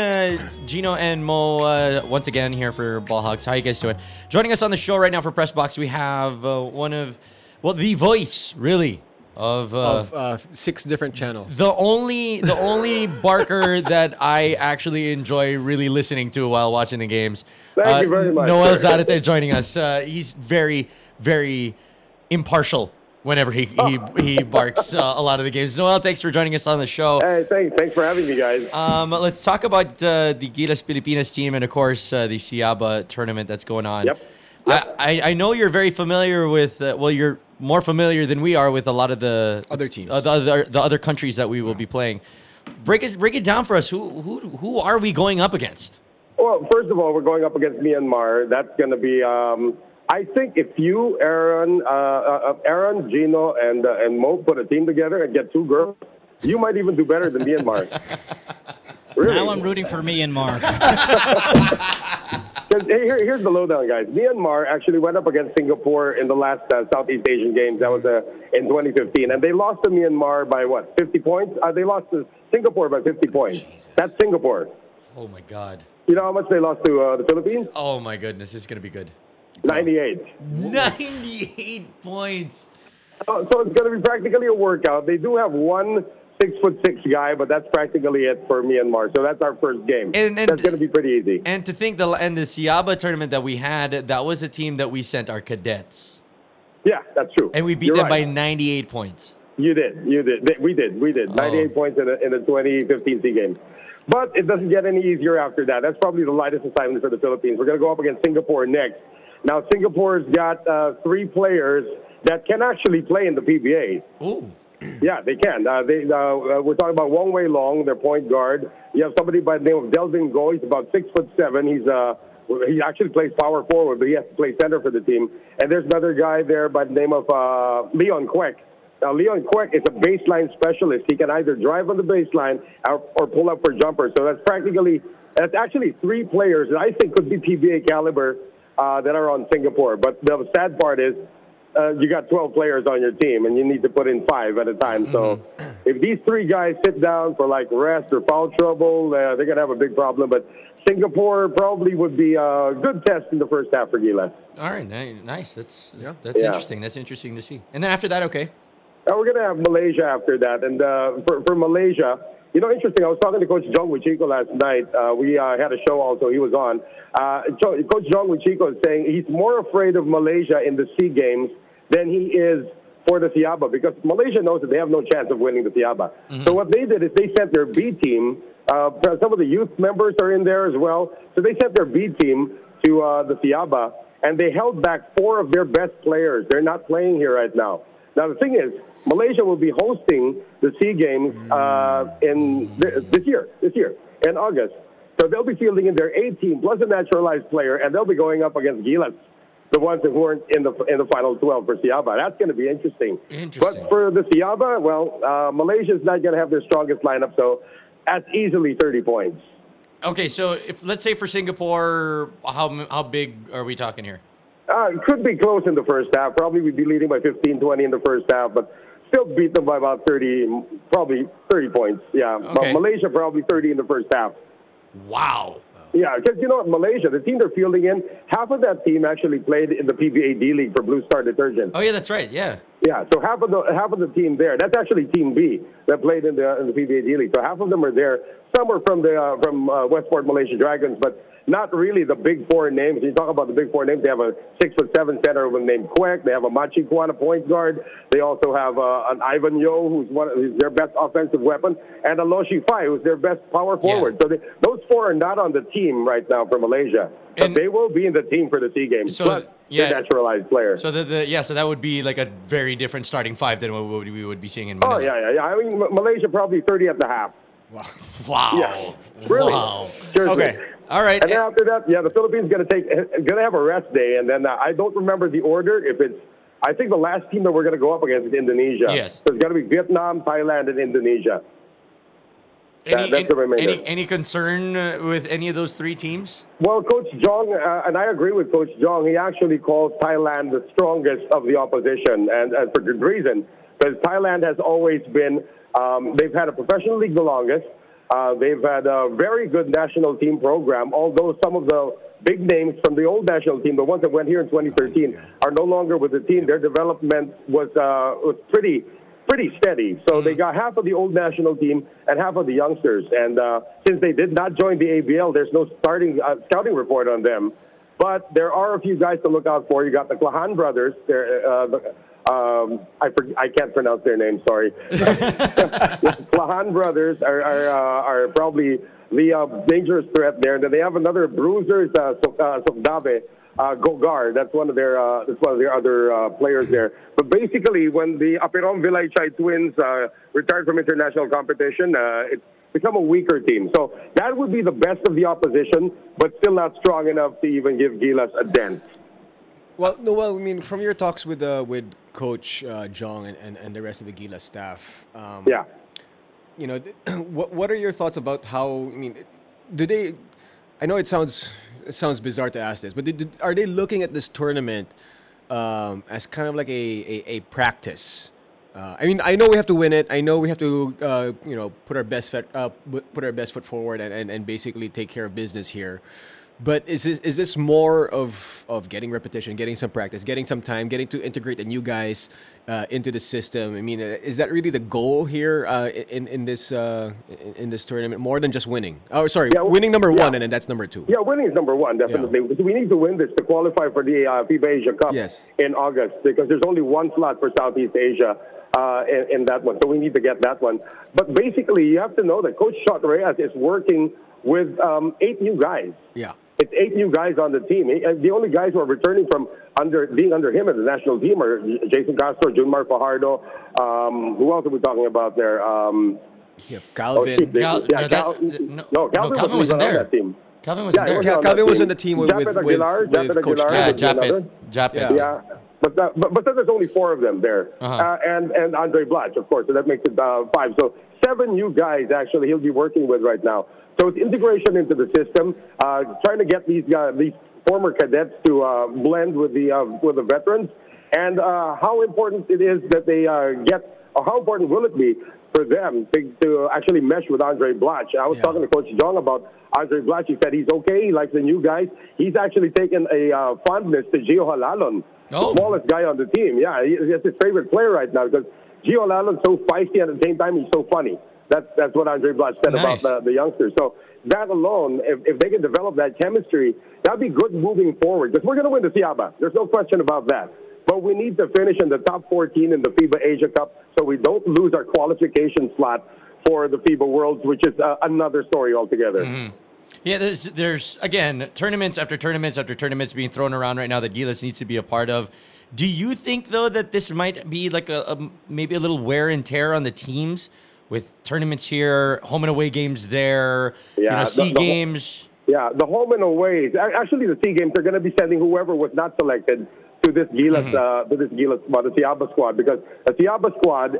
Jinno, and Mo, once again here for Ball Hogs. How you guys doing? Joining us on the show right now for Press Box, we have the voice, really, of 6 different channels. The only barker that I actually enjoy really listening to while watching the games. Thank you very much. Noel Zarate joining us. He's very, very impartial whenever he barks a lot of the games. Noel, thanks for joining us on the show. Hey, thanks for having me, guys. Let's talk about the Gilas-Pilipinas team and, of course, the SEABA tournament that's going on. Yep. I know you're very familiar with, you're more familiar than we are with a lot of the other teams, the other countries that we will be playing. Break it down for us. Who are we going up against? Well, first of all, we're going up against Myanmar. That's going to be, I think if you, Aaron, Jinno, and Mo put a team together and get 2 girls, you might even do better than Myanmar. Really? Now I'm rooting for Myanmar. Here's the lowdown, guys. Myanmar actually went up against Singapore in the last Southeast Asian Games. That was in 2015. And they lost to Myanmar by, 50 points? They lost to Singapore by 50 points. Jesus. That's Singapore. Oh, my God. You know how much they lost to the Philippines? Oh, my goodness. This is going to be good. 98. 98 points. So it's going to be practically a workout. They do have one 6'6" guy, but that's practically it for Myanmar. So that's our first game. And that's going to be pretty easy. And to think the SEABA tournament that we had, that was a team that we sent our cadets. Yeah, that's true. And we beat them by 98 points. You did. We did. 98 points in the 2015 SEA Games. But it doesn't get any easier after that. That's probably the lightest assignment for the Philippines. We're going to go up against Singapore next. Now, Singapore's got 3 players that can actually play in the PBA. Ooh. Yeah, they can. We're talking about Wong Wei Long, their point guard. You have somebody by the name of Delvin Go. He's about 6'7". He actually plays power forward, but he has to play center for the team. And there's another guy there by the name of Leon Kwek. Now, Leon Kwek is a baseline specialist. He can either drive on the baseline or pull up for jumpers. So that's actually 3 players that I think could be PBA caliber that are on Singapore. But the sad part is you got 12 players on your team, and you need to put in 5 at a time. So if these 3 guys sit down for like rest or foul trouble, they're going to have a big problem. But Singapore probably would be a good test in the first half for Gilas. All right, nice. That's interesting. That's interesting to see. And then after that, okay. We're going to have Malaysia after that. And for Malaysia, you know, interesting, I was talking to Coach Jong Wichico last night. We had a show also. He was on. Coach Jong Wichico is saying he's more afraid of Malaysia in the SEA Games than he is for the SEABA, because Malaysia knows that they have no chance of winning the SEABA. So what they did is they sent their B team. Some of the youth members are in there as well. So they sent their B team to the SEABA, and they held back 4 of their best players. They're not playing here right now. Now, the thing is, Malaysia will be hosting the SEA Games this year, in August. So they'll be fielding in their A team plus a naturalized player, and they'll be going up against Gilas, the ones who weren't in the final 12 for SEABA. That's going to be interesting. But for the SEABA, well, Malaysia's not going to have their strongest lineup, so that's easily 30 points. Okay, so if let's say for Singapore, how big are we talking here? It could be close in the first half. Probably we'd be leading by 15-20 in the first half, but still beat them by about 30, probably 30 points. Yeah, okay. But Malaysia probably 30 in the first half. Wow. Yeah, because you know what, Malaysia, the team they're fielding in, half of that team actually played in the PBA D League for Blue Star Detergent. Oh yeah, that's right. Yeah. Yeah, so half of the team there, that's actually Team B that played in the PBA D League. So half of them are there. Some are from Westport Malaysia Dragons, but not really the big 4 names. You talk about the big 4 names. They have a 6'7" center named Kwek. They have a Machi Kwan, a point guard. They also have an Ivan Yo, who's their best offensive weapon, and a Loshi Fai, who's their best power forward. So those 4 are not on the team right now for Malaysia, but they will be in the team for the SEA Games. So the naturalized player. So so that would be like a very different starting 5 than what we would be seeing in Manila. Oh yeah. I mean, Malaysia probably 30 at the half. Wow. Yeah. Really? Wow. Seriously. Okay. All right. And then after that, the Philippines going to have a rest day, and then I don't remember the order. I think the last team that we're going to go up against is Indonesia. Yes. So it's going to be Vietnam, Thailand, and Indonesia. That's the remainder. Any concern with any of those 3 teams? Well, Coach Jong, and I agree with Coach Jong, he actually calls Thailand the strongest of the opposition, and for good reason, because Thailand has always been, they've had a professional league the longest. They've had a very good national team program, although some of the big names from the old national team, the ones that went here in 2013, are no longer with the team. Their development was pretty steady. So they got half of the old national team and half of the youngsters. And since they did not join the ABL, there's no scouting report on them. But there are a few guys to look out for. You got the Klahan brothers. I can't pronounce their name, sorry. The Klahan brothers are probably the dangerous threat there. And then they have another bruiser, Sokdabe, Gogar. That's one of their other players there. But basically, when the Apiron Vilaychay twins retired from international competition, it's become a weaker team. So that would be the best of the opposition, but still not strong enough to even give Gilas a dent. Well, I mean, from your talks with Coach Jong and the rest of the Gilas staff, you know, what are your thoughts about how? I mean, do they? I know it sounds bizarre to ask this, but are they looking at this tournament as kind of like a practice? I mean, I know we have to win it. I know we have to put our best foot forward and basically take care of business here. But is this more of getting repetition, getting some practice, getting some time, getting to integrate the new guys into the system? I mean, is that really the goal here in this tournament, more than just winning? Oh, sorry, winning number 1, and then that's number 2. Yeah, winning is number 1, definitely. Yeah. We need to win this to qualify for the FIBA Asia Cup in August, because there's only 1 slot for Southeast Asia in that one, so we need to get that one. But basically, you have to know that Coach Shot Reyes is working with 8 new guys. Yeah. It's 8 new guys on the team. The only guys who are returning from being under him as the national team are Jason Castro, Junmar Fajardo. Who else are we talking about there? Calvin. Calvin wasn't there. That team. Calvin wasn't there. Calvin was on the team with Coach Japet. Yeah. But there's only 4 of them there. And Andray Blatche, of course. So that makes it 5. So 7 new guys, actually, he'll be working with right now. So it's integration into the system, trying to get these former cadets to blend with the veterans, and how important it is that they get, or how important will it be for them to actually mesh with Andray Blatche. I was talking to Coach Jong about Andray Blatche. He said he's okay. He likes the new guys. He's actually taken a fondness to Gio Halalon, the smallest guy on the team. Yeah, he's his favorite player right now because Gio Halalon's so feisty, at the same time he's so funny. That's what Andray Blatche said about the youngsters. So that alone, if they can develop that chemistry, that'd be good moving forward. Because we're going to win the SEABA. There's no question about that. But we need to finish in the top 14 in the FIBA Asia Cup so we don't lose our qualification slot for the FIBA Worlds, which is another story altogether. Mm-hmm. Yeah, there's again, tournaments after tournaments after tournaments being thrown around right now that Gilas needs to be a part of. Do you think, though, that this might be like maybe a little wear and tear on the teams with tournaments here, home and away games there, SEA games? The home and away. Actually, the SEA games are going to be sending whoever was not selected to this Gilas, the SEABA squad, because the SEABA squad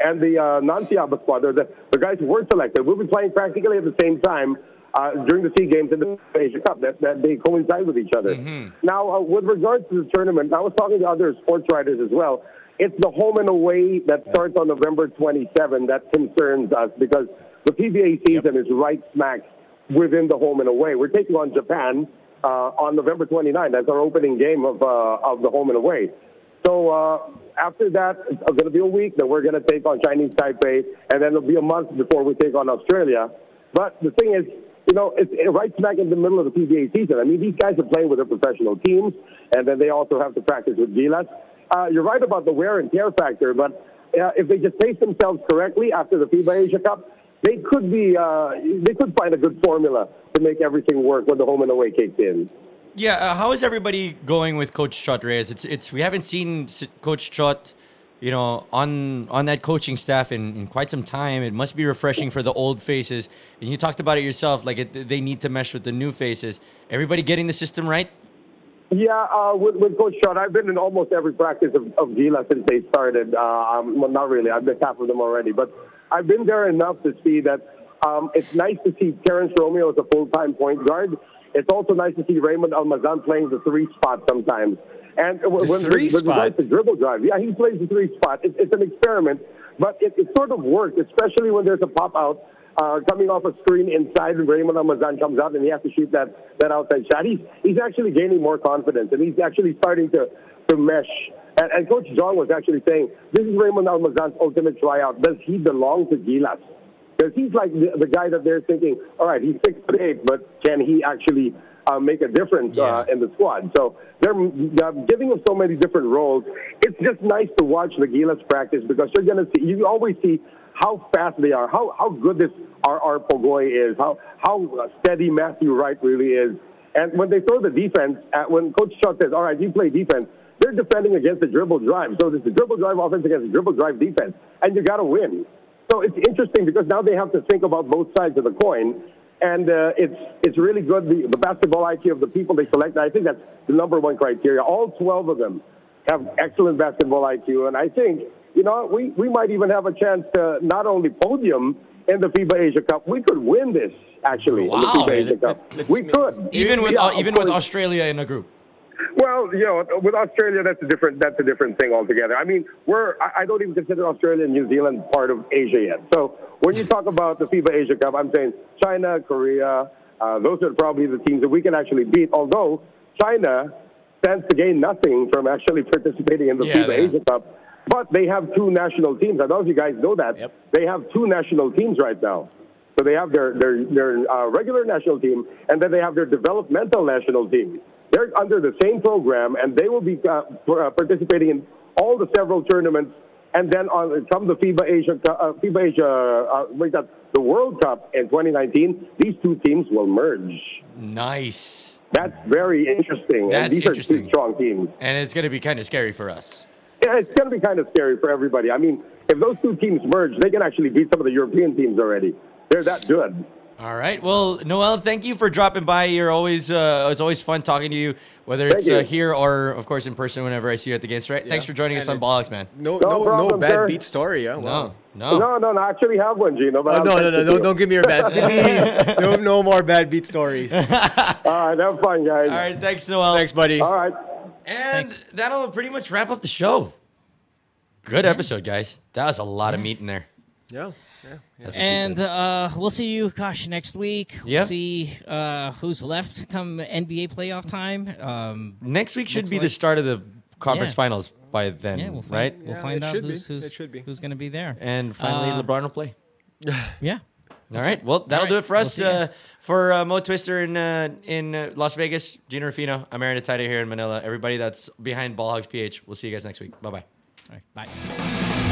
and the non-SEABA squad, are the guys who weren't selected. We'll be playing practically at the same time during the SEA games and the Asia Cup. That they coincide with each other. Now, with regards to the tournament, I was talking to other sports writers as well. It's the home and away that starts on November 27 that concerns us, because the PBA season is right smack within the home and away. We're taking on Japan on November 29. That's our opening game of the home and away. So after that, it's going to be a week. Then we're going to take on Chinese Taipei, and then it'll be a month before we take on Australia. But the thing is, it's right smack in the middle of the PBA season. I mean, these guys are playing with their professional teams, and then they also have to practice with Gilas. You're right about the wear and tear factor, but if they just pace themselves correctly after the FIBA Asia Cup, they could find a good formula to make everything work when the home and away kicks in. Yeah, how is everybody going with Coach Chot, Reyes? It's we haven't seen Coach Chot, on that coaching staff in quite some time. It must be refreshing for the old faces. And you talked about it yourself, like they need to mesh with the new faces. Everybody getting the system right? Yeah, with Coach Chot, I've been in almost every practice of Gilas since they started. Well, not really. I've been half of them already, but I've been there enough to see that it's nice to see Terrence Romeo as a full-time point guard. It's also nice to see Raymond Almazan playing the three spot sometimes. And when regards to dribble drive, yeah, he plays the three spot. It's an experiment, but it sort of works, especially when there's a pop out coming off a screen inside, and Raymond Almazan comes out and he has to shoot that outside shot. He's actually gaining more confidence, and he's actually starting to mesh. And Coach John was actually saying, this is Raymond Almazan's ultimate tryout. Does he belong to Gilas? Because he's like the guy that they're thinking, all right, he's 6'8", but can he actually make a difference in the squad? So they're giving him so many different roles. It's just nice to watch the Gilas practice, because you always see how fast they are, how good this R.R. Pogoy is, how steady Matthew Wright really is. And when they throw the defense, when Coach Chot says, all right, you play defense, they're defending against the dribble drive. So it's the dribble drive offense against the dribble drive defense, and you got to win. So it's interesting because now they have to think about both sides of the coin, and it's really good. The basketball IQ of the people they select, I think that's the number one criteria. All 12 of them have excellent basketball IQ, and I think, we might even have a chance to not only podium in the FIBA Asia Cup, we could win this, actually, in the FIBA Asia Cup. We could. Even with Australia in a group. Well, with Australia, that's a different thing altogether. I mean, I don't even consider Australia and New Zealand part of Asia yet. So when you talk about the FIBA Asia Cup, I'm saying China, Korea, those are probably the teams that we can actually beat. Although China stands to gain nothing from actually participating in the FIBA Asia Cup, but they have two national teams. I don't know if you guys know that. Yep. They have two national teams right now. So they have their regular national team, and then they have their developmental national team. They're under the same program, and they will be participating in all the several tournaments. And then come the FIBA Asia, the World Cup in 2019, these two teams will merge. Nice. That's very interesting. That's and these interesting. are two strong teams. And it's going to be kind of scary for us. Yeah, it's going to be kind of scary for everybody. I mean, if those two teams merge, they can actually beat some of the European teams already. They're that good. All right. Well, Noel, thank you for dropping by. You're always it's always fun talking to you, whether it's here or, of course, in person whenever I see you at the games. Right? Yeah. Thanks for joining us on Ball Hogs, man. No bad beat story. Yeah. Wow. No. No. No, I actually have one, Gino. But No, don't give me your bad. Please, no more bad beat stories. All right, have fun, guys. All right, thanks, Noel. Thanks, buddy. All right. And that'll pretty much wrap up the show. Good episode, guys. That was a lot of meat in there. Yeah. And we'll see you, next week. We'll Yep. see who's left come NBA playoff time. Next week should looks be like- the start of the conference Yeah. finals by then, Yeah, we'll find, right? We'll Yeah, find it out should be. who's It should be. who's going to be there. And finally, LeBron will play. Yeah. All right. Well, that'll right. do it for We'll us. see you guys. For Mo Twister in Las Vegas, Gino Rufino, I'm Aaron Atide here in Manila. Everybody that's behind Ball Hogs PH, we'll see you guys next week. Bye-bye. All right. Bye.